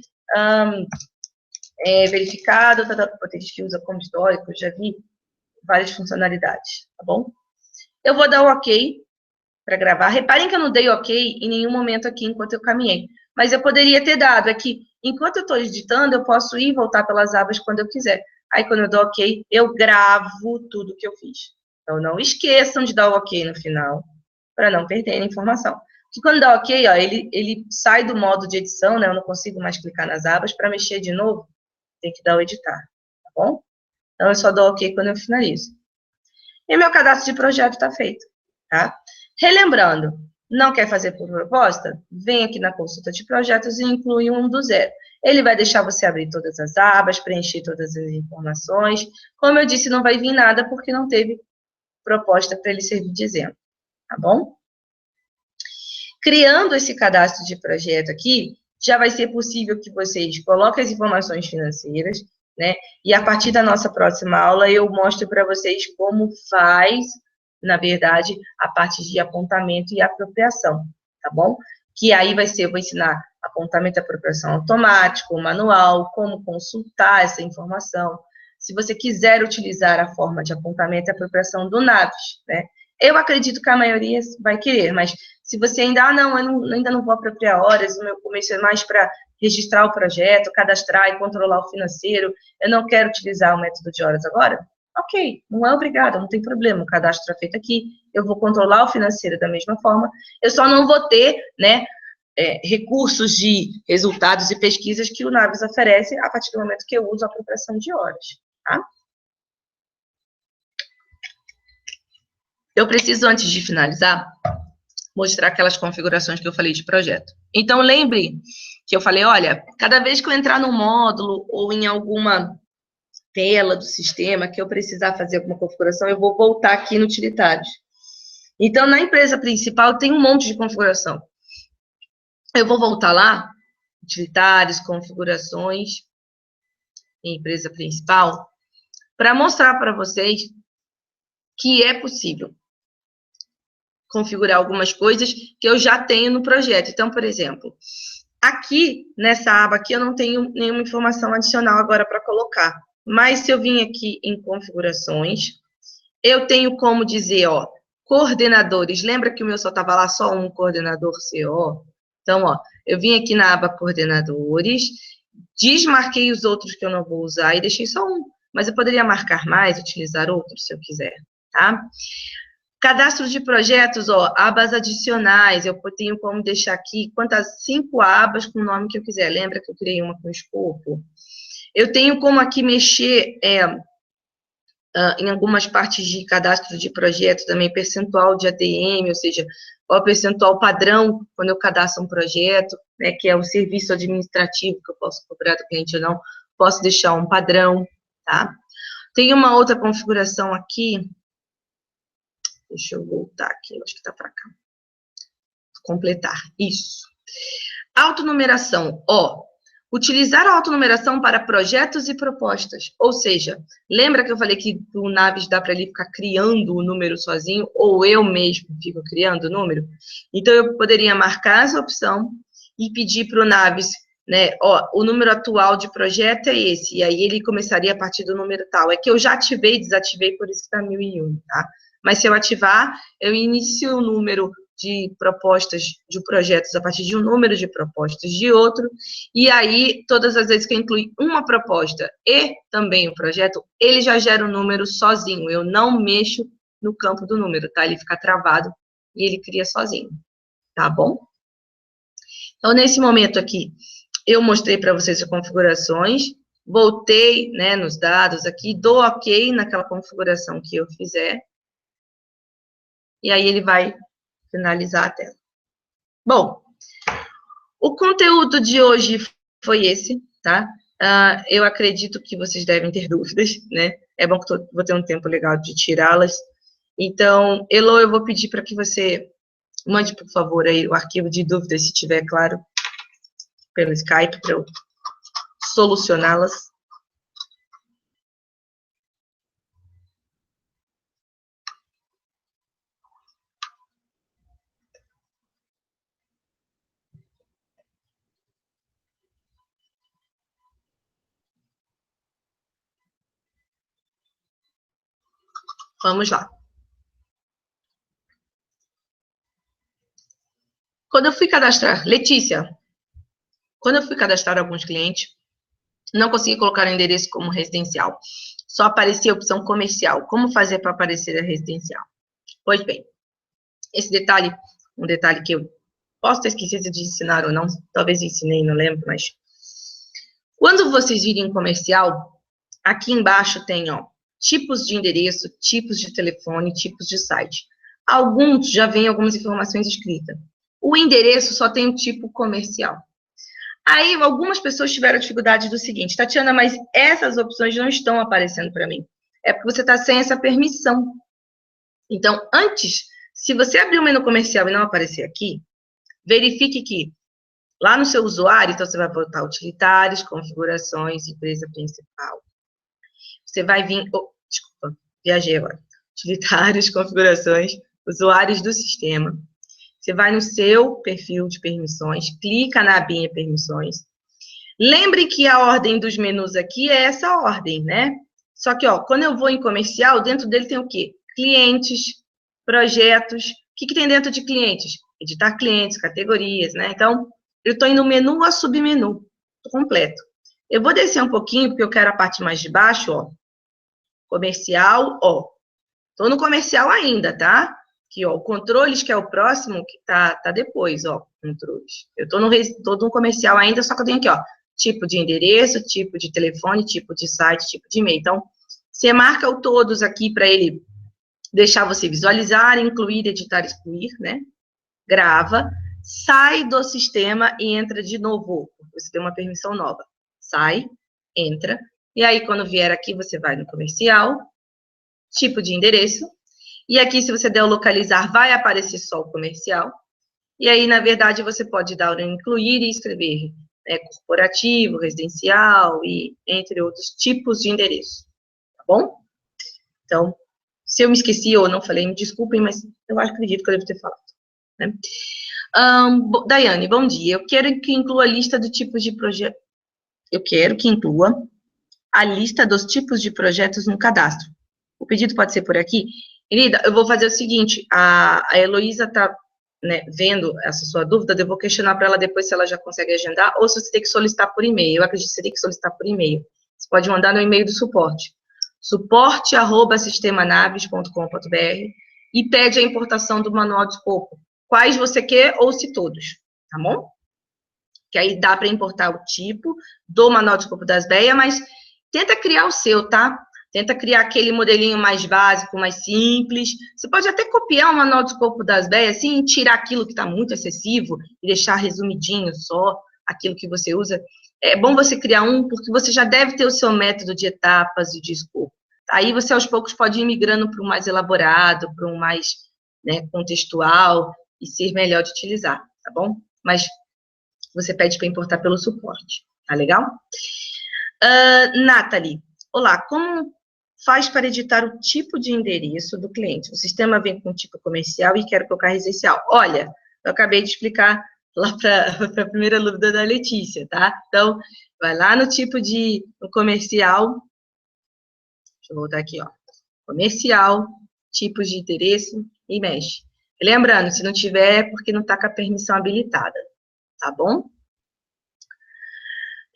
verificado, tem gente que usa como histórico, já vi várias funcionalidades, tá bom? Eu vou dar o ok para gravar. Reparem que eu não dei ok em nenhum momento aqui enquanto eu caminhei, mas eu poderia ter dado aqui. Enquanto eu estou editando, eu posso ir e voltar pelas abas quando eu quiser. Aí, quando eu dou ok, eu gravo tudo que eu fiz. Então, não esqueçam de dar o ok no final, para não perderem informação. Porque quando dá ok, ó, ele sai do modo de edição, né? Eu não consigo mais clicar nas abas. Para mexer de novo, tem que dar o editar, tá bom? Então, eu só dou ok quando eu finalizo. E meu cadastro de projeto está feito, tá? Relembrando, não quer fazer por proposta? Vem aqui na consulta de projetos e inclui um do zero. Ele vai deixar você abrir todas as abas, preencher todas as informações. Como eu disse, não vai vir nada porque não teve proposta para ele servir de exemplo, tá bom? Criando esse cadastro de projeto aqui, já vai ser possível que vocês coloquem as informações financeiras, né? E a partir da nossa próxima aula, eu mostro para vocês como faz na verdade, a parte de apontamento e apropriação, tá bom? Que aí eu vou ensinar apontamento e apropriação automático, manual, como consultar essa informação. Se você quiser utilizar a forma de apontamento e apropriação do Naves, né? Eu acredito que a maioria vai querer, mas se você ainda, não, ainda não vou apropriar horas, o meu começo é mais para registrar o projeto, cadastrar e controlar o financeiro, eu não quero utilizar o método de horas agora, ok, não é obrigado, não tem problema, o cadastro é feito aqui, eu vou controlar o financeiro da mesma forma, eu só não vou ter, né, recursos de resultados e pesquisas que o Naves oferece a partir do momento que eu uso a apropriação de horas, tá? Eu preciso, antes de finalizar, mostrar aquelas configurações que eu falei de projeto. Então, lembre que eu falei, olha, cada vez que eu entrar no módulo ou em alguma tela do sistema que eu precisar fazer alguma configuração, eu vou voltar aqui no utilitários. Então, na empresa principal, tem um monte de configuração. Eu vou voltar lá, utilitários, configurações, empresa principal, para mostrar para vocês que é possível configurar algumas coisas que eu já tenho no projeto. Então, por exemplo, aqui, nessa aba aqui, eu não tenho nenhuma informação adicional agora para colocar. Mas se eu vim aqui em configurações, eu tenho como dizer, ó, coordenadores. Lembra que o meu só estava lá só um coordenador CO? Então, ó, eu vim aqui na aba coordenadores, desmarquei os outros que eu não vou usar e deixei só um. Mas eu poderia marcar mais, utilizar outros se eu quiser, tá? Cadastro de projetos, ó, abas adicionais, eu tenho como deixar aqui quantas 5 abas com o nome que eu quiser. Lembra que eu criei uma com escopo? Eu tenho como aqui mexer em algumas partes de cadastro de projeto também, percentual de ADM, ou seja, qual é o percentual padrão quando eu cadastro um projeto, né, que é o serviço administrativo que eu posso cobrar do cliente ou não, posso deixar um padrão, tá? Tem uma outra configuração aqui, deixa eu voltar aqui, acho que está para cá. Completar, isso. Autonumeração, ó, utilizar a autonumeração para projetos e propostas, ou seja, lembra que eu falei que o Naves dá para ele ficar criando o número sozinho, ou eu mesmo fico criando o número? Então, eu poderia marcar essa opção e pedir para o Naves, né, ó, o número atual de projeto é esse, e aí ele começaria a partir do número tal. É que eu já ativei e desativei, por isso que está 1001, tá? Mas se eu ativar, eu inicio o número de propostas de projetos a partir de um número de propostas de outro, e aí, todas as vezes que eu incluir uma proposta e também o projeto, ele já gera um número sozinho, eu não mexo no campo do número, tá? Ele fica travado e ele cria sozinho, tá bom? Então, nesse momento aqui, eu mostrei para vocês as configurações, voltei, né, nos dados aqui, dou OK naquela configuração que eu fizer, e aí ele vai finalizar a tela. Bom, o conteúdo de hoje foi esse, tá? Eu acredito que vocês devem ter dúvidas, né? É bom que vou ter um tempo legal de tirá-las. Então, Elo, eu vou pedir para que você mande, por favor, aí o arquivo de dúvidas, se tiver, claro, pelo Skype, para eu solucioná-las. Vamos lá. Quando eu fui cadastrar, Letícia, quando eu fui cadastrar alguns clientes, não consegui colocar o endereço como residencial. Só aparecia a opção comercial. Como fazer para aparecer a residencial? Pois bem, esse detalhe, um detalhe que eu posso ter esquecido de ensinar ou não, talvez ensinei, não lembro, mas... Quando vocês virem comercial, aqui embaixo tem, ó, tipos de endereço, tipos de telefone, tipos de site. Alguns já vêm algumas informações escritas. O endereço só tem o tipo comercial. Aí, algumas pessoas tiveram dificuldade do seguinte, Tatiana, mas essas opções não estão aparecendo para mim. É porque você está sem essa permissão. Então, antes, se você abrir o menu comercial e não aparecer aqui, verifique que lá no seu usuário, então você vai botar utilitários, configurações, empresa principal. Você vai vir, desculpa, viajei agora. utilitários, configurações, usuários do sistema. Você vai no seu perfil de permissões, clica na abinha permissões. Lembre que a ordem dos menus aqui é essa ordem, né? Só que, ó, quando eu vou em comercial, dentro dele tem o quê? Clientes, projetos. O que tem dentro de clientes? Editar clientes, categorias, né? Então, eu estou indo menu a submenu, completo. Eu vou descer um pouquinho, porque eu quero a parte mais de baixo, ó. Comercial, ó. Estou no comercial ainda, tá? Aqui, ó, o controles, que é o próximo, que tá depois, ó, controles. Eu tô no comercial ainda, só que eu tenho aqui, ó, tipo de endereço, tipo de telefone, tipo de site, tipo de e-mail. Então, você marca o todos aqui para ele deixar você visualizar, incluir, editar, excluir, né? Grava, sai do sistema e entra de novo. Você tem uma permissão nova. Sai, entra, e aí quando vier aqui, você vai no comercial, tipo de endereço, e aqui, se você der o localizar, vai aparecer só o comercial. E aí, na verdade, você pode dar o incluir e escrever corporativo, residencial e entre outros tipos de endereço. Tá bom? Então, se eu me esqueci ou não falei, me desculpem, mas eu acredito que eu devo ter falado. Né? Daiane, bom dia. Eu quero que inclua a lista do tipos de projeto. Eu quero que inclua a lista dos tipos de projetos no cadastro. O pedido pode ser por aqui? Querida, eu vou fazer o seguinte, a Heloísa está vendo essa sua dúvida, eu vou questionar para ela depois se ela já consegue agendar, ou se você tem que solicitar por e-mail. Eu acredito que você tem que solicitar por e-mail. Você pode mandar no e-mail do suporte, suporte@sistemanaves.com.br, e pede a importação do manual de escopo. Quais você quer, ou se todos, tá bom? Que aí dá para importar o tipo do manual de escopo das BEA, mas tenta criar o seu, tá? Tenta criar aquele modelinho mais básico, mais simples. Você pode até copiar o manual de escopo das BEA, assim, tirar aquilo que está muito excessivo e deixar resumidinho só aquilo que você usa. É bom você criar um, porque você já deve ter o seu método de etapas e de escopo. Aí você, aos poucos, pode ir migrando para um mais elaborado, para um mais contextual e ser melhor de utilizar, tá bom? Mas você pede para importar pelo suporte, tá legal? Nathalie, olá, como faz para editar o tipo de endereço do cliente? O sistema vem com tipo comercial e quero colocar residencial. Olha, eu acabei de explicar lá para a primeira dúvida da Letícia, tá? Então, vai lá no tipo de comercial, deixa eu voltar aqui, ó, comercial, tipos de endereço e mexe. Lembrando, se não tiver, é porque não está com a permissão habilitada, tá bom?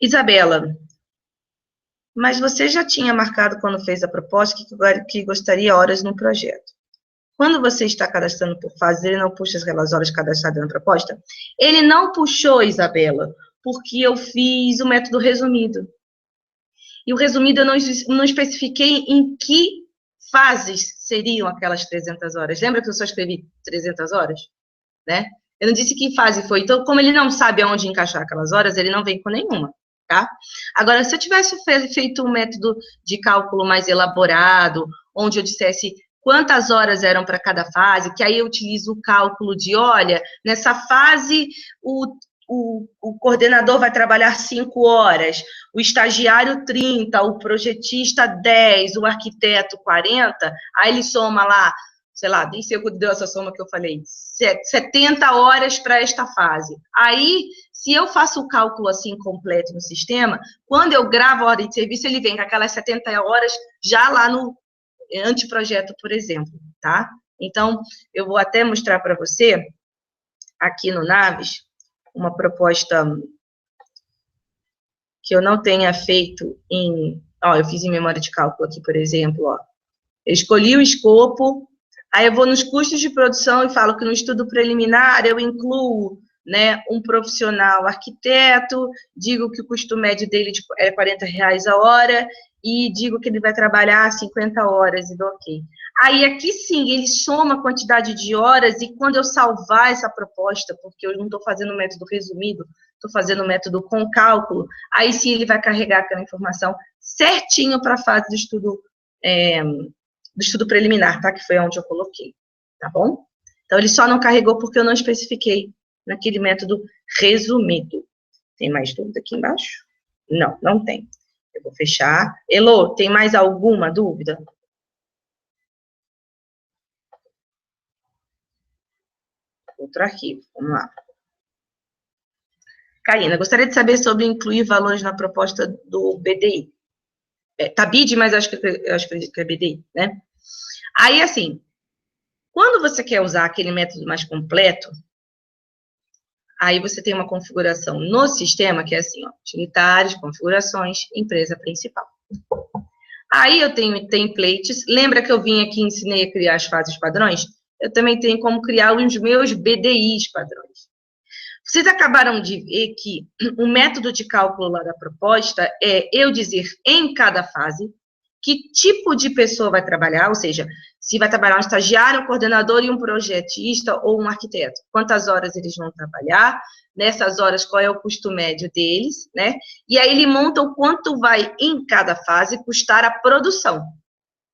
Isabela, mas você já tinha marcado quando fez a proposta que gostaria horas no projeto. Quando você está cadastrando por fase, ele não puxa aquelas horas cadastradas na proposta? Ele não puxou, Isabela, porque eu fiz o método resumido. E o resumido eu não especifiquei em que fases seriam aquelas 300 horas. Lembra que eu só escrevi 300 horas? Né? Eu não disse que fase foi. Então, como ele não sabe aonde encaixar aquelas horas, ele não vem com nenhuma. Tá? Agora, se eu tivesse feito um método de cálculo mais elaborado, onde eu dissesse quantas horas eram para cada fase, que aí eu utilizo o cálculo de, olha, nessa fase o coordenador vai trabalhar 5 horas, o estagiário 30, o projetista 10, o arquiteto 40, aí ele soma lá, sei lá, nem sei o que deu essa soma que eu falei, 70 horas para esta fase. Aí, se eu faço o cálculo assim completo no sistema, quando eu gravo a ordem de serviço, ele vem com aquelas 70 horas já lá no anteprojeto, por exemplo, tá? Então, eu vou até mostrar para você, aqui no Naves, uma proposta que eu não tenha feito em... Ó, eu fiz em memória de cálculo aqui, por exemplo, ó. Eu escolhi o escopo, aí eu vou nos custos de produção e falo que no estudo preliminar eu incluo, né, um profissional arquiteto, digo que o custo médio dele é R$40 a hora e digo que ele vai trabalhar 50 horas e dou ok. Aí aqui sim, ele soma a quantidade de horas e quando eu salvar essa proposta, porque eu não estou fazendo o método resumido, estou fazendo o método com cálculo, aí sim ele vai carregar aquela informação certinho para a fase do estudo preliminar, tá? Que foi onde eu coloquei, tá bom? Então, ele só não carregou porque eu não especifiquei naquele método resumido. Tem mais dúvida aqui embaixo? Não, não tem. Eu vou fechar. Elô, tem mais alguma dúvida? outro arquivo. Vamos lá. Karina, gostaria de saber sobre incluir valores na proposta do BDI. Tá BID, mas eu acredito que é BDI, né? Aí, assim, quando você quer usar aquele método mais completo, aí você tem uma configuração no sistema, que é assim, ó, utilitários, configurações, empresa principal. Aí eu tenho templates. Lembra que eu vim aqui e ensinei a criar as fases padrões? Eu também tenho como criar os meus BDIs padrões. Vocês acabaram de ver que o método de cálculo lá da proposta é eu dizer em cada fase que tipo de pessoa vai trabalhar, ou seja, se vai trabalhar um estagiário, um coordenador e um projetista ou um arquiteto. Quantas horas eles vão trabalhar, nessas horas qual é o custo médio deles, né? E aí ele monta o quanto vai em cada fase custar a produção.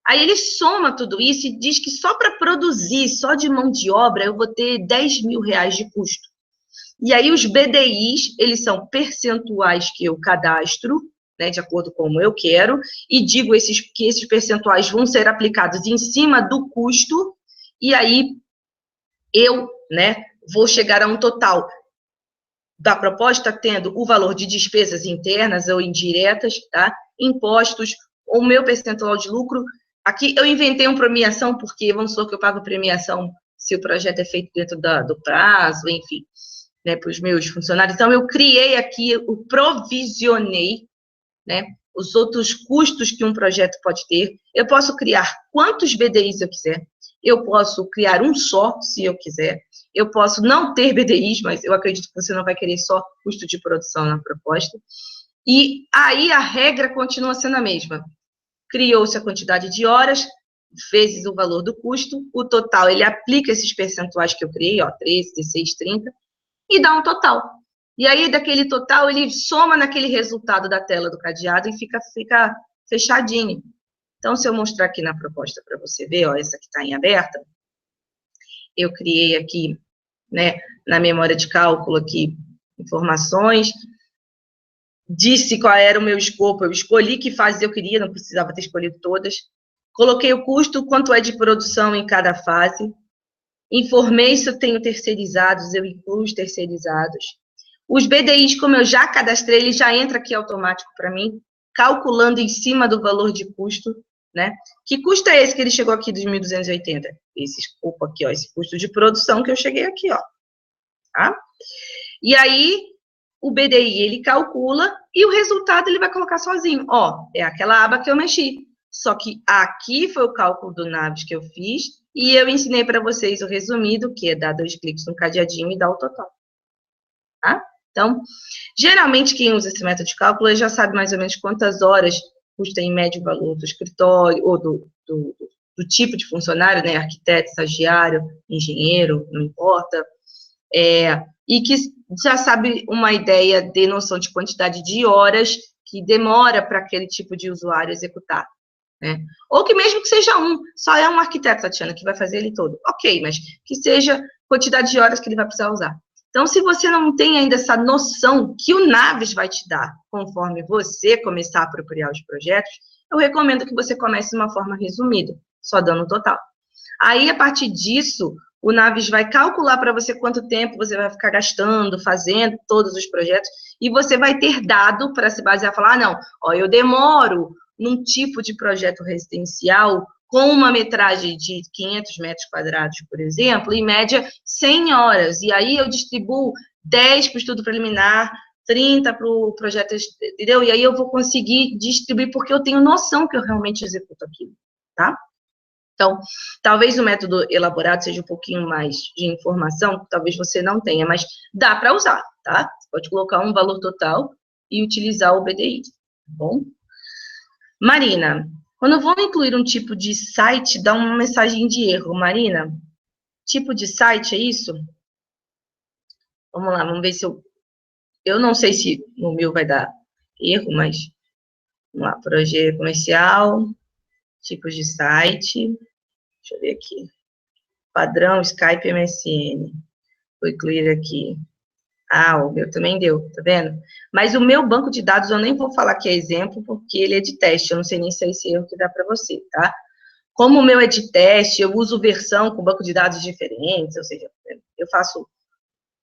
Aí ele soma tudo isso e diz que só para produzir, só de mão de obra, eu vou ter R$10.000 de custo. E aí os BDIs, eles são percentuais que eu cadastro, né, de acordo com como eu quero, e digo que esses percentuais vão ser aplicados em cima do custo, e aí eu, né, vou chegar a um total da proposta tendo o valor de despesas internas ou indiretas, tá? Impostos, o meu percentual de lucro. Aqui eu inventei uma premiação, porque vamos supor que eu pago premiação se o projeto é feito dentro do prazo, enfim, né, para os meus funcionários. Então, eu criei aqui, eu provisionei, né, os outros custos que um projeto pode ter. Eu posso criar quantos BDIs eu quiser. Eu posso criar um só, se eu quiser. Eu posso não ter BDIs, mas eu acredito que você não vai querer só custo de produção na proposta. E aí a regra continua sendo a mesma. Criou-se a quantidade de horas, vezes o valor do custo, o total, ele aplica esses percentuais que eu criei, ó, 13, 16, 30, e dá um total. E aí, daquele total, ele soma naquele resultado da tela do cadeado e fica fechadinho. Então, se eu mostrar aqui na proposta para você ver, ó, essa que está em aberta, eu criei aqui, né, na memória de cálculo aqui, informações, disse qual era o meu escopo, eu escolhi que fase eu queria, não precisava ter escolhido todas, coloquei o custo, quanto é de produção em cada fase, informei se eu tenho terceirizados, eu incluo os terceirizados. Os BDIs, como eu já cadastrei, ele já entra aqui automático para mim, calculando em cima do valor de custo, né? Que custo é esse que ele chegou aqui dos 1.280? Esse escopo aqui, ó, esse custo de produção que eu cheguei aqui, ó. Tá? E aí, o BDI, ele calcula e o resultado ele vai colocar sozinho. Ó, é aquela aba que eu mexi. Só que aqui foi o cálculo do Naves que eu fiz e eu ensinei para vocês o resumido, que é dar 2 cliques no cadeadinho e dar o total. Tá? Então, geralmente quem usa esse método de cálculo já sabe mais ou menos quantas horas custa em médio o valor do escritório ou do tipo de funcionário, né? Arquiteto, estagiário, engenheiro, não importa. E que já sabe uma ideia de noção de quantidade de horas que demora para aquele tipo de usuário executar. Né? Ou que mesmo que seja só é um arquiteto, Tatiana, que vai fazer ele todo. Ok, mas que seja quantidade de horas que ele vai precisar usar. Então, se você não tem ainda essa noção que o Naves vai te dar, conforme você começar a apropriar os projetos, eu recomendo que você comece de uma forma resumida, só dando o total. Aí, a partir disso, o Naves vai calcular para você quanto tempo você vai ficar gastando, fazendo todos os projetos, e você vai ter dado para se basear e falar, não, ó, eu demoro num tipo de projeto residencial com uma metragem de 500 metros quadrados, por exemplo, em média 100 horas, e aí eu distribuo 10 para o estudo preliminar, 30 para o projeto, entendeu? E aí eu vou conseguir distribuir porque eu tenho noção que eu realmente executo aquilo, tá? Então, talvez o método elaborado seja um pouquinho mais de informação, talvez você não tenha, mas dá para usar, tá? Você pode colocar um valor total e utilizar o BDI, tá bom? Marina, quando eu vou incluir um tipo de site, dá uma mensagem de erro. Marina, tipo de site, é isso? Vamos lá, vamos ver se eu... Eu não sei se no meu vai dar erro, mas... Vamos lá, projeto comercial, tipos de site... Deixa eu ver aqui. Padrão, Skype, MSN. Vou incluir aqui. Ah, o meu também deu, tá vendo? Mas o meu banco de dados, eu nem vou falar que é exemplo, porque ele é de teste. Eu não sei nem se é esse erro que dá para você, tá? Como o meu é de teste, eu uso versão com banco de dados diferentes, ou seja, eu faço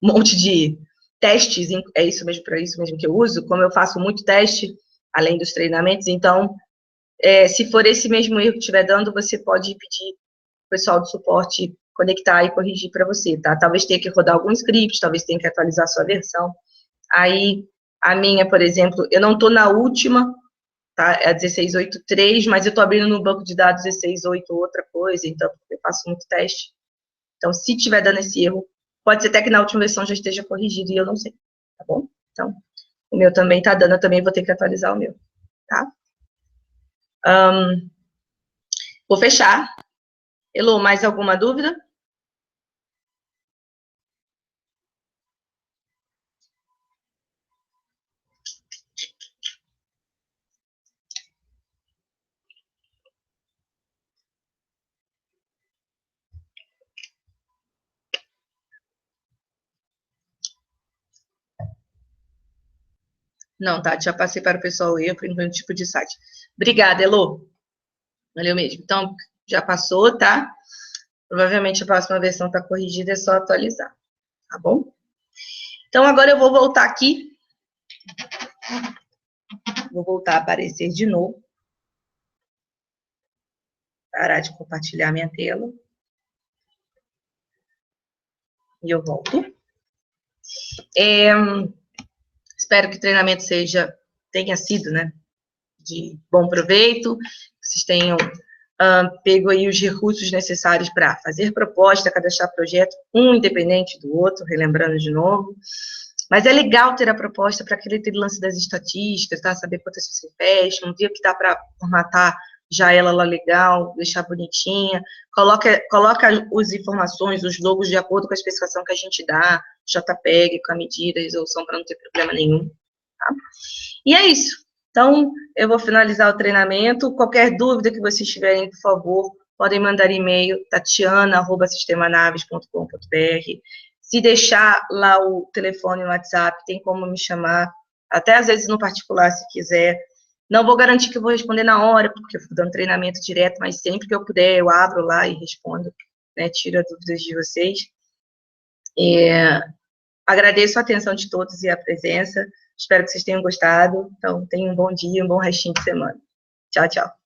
um monte de testes, é isso mesmo, para isso mesmo que eu uso, como eu faço muito teste, além dos treinamentos, então, se for esse mesmo erro que estiver dando, você pode pedir o pessoal do suporte conectar e corrigir para você, tá? Talvez tenha que rodar algum script, talvez tenha que atualizar a sua versão. Aí, a minha, por exemplo, eu não estou na última, tá? É a 16.8.3, mas eu estou abrindo no banco de dados 16.8 outra coisa, então eu faço muito teste. Então, se tiver dando esse erro, pode ser até que na última versão já esteja corrigido e eu não sei, tá bom? Então, o meu também tá dando, eu também vou ter que atualizar o meu, tá? Vou fechar. Elô, mais alguma dúvida? Não, tá, já passei para o pessoal o erro, para o tipo de site. Obrigada, Elô. Valeu mesmo. Então, já passou, tá? Provavelmente a próxima versão está corrigida, é só atualizar, tá bom? Então, agora eu vou voltar aqui. Vou voltar a aparecer de novo. Parar de compartilhar minha tela. E eu volto. Espero que o treinamento tenha sido, né, de bom proveito, vocês tenham pego aí os recursos necessários para fazer proposta, cadastrar projeto, um independente do outro, relembrando de novo. Mas é legal ter a proposta para aquele lance das estatísticas, tá? Saber quantas você fecha, um dia que dá para formatar já ela lá legal, deixar bonitinha, coloca as informações, os logos de acordo com a especificação que a gente dá, JPEG, com a medida, resolução, para não ter problema nenhum, tá? E é isso. Então, eu vou finalizar o treinamento. Qualquer dúvida que vocês tiverem, por favor, podem mandar e-mail, tatiana@sistemanaves.com.br. Se deixar lá o telefone no WhatsApp, tem como me chamar, até às vezes no particular, se quiser. Não vou garantir que eu vou responder na hora, porque eu fico dando treinamento direto, mas sempre que eu puder, eu abro lá e respondo, né, tiro as dúvidas de vocês. Agradeço a atenção de todos e a presença. Espero que vocês tenham gostado. Então, tenham um bom dia, um bom restinho de semana. Tchau, tchau.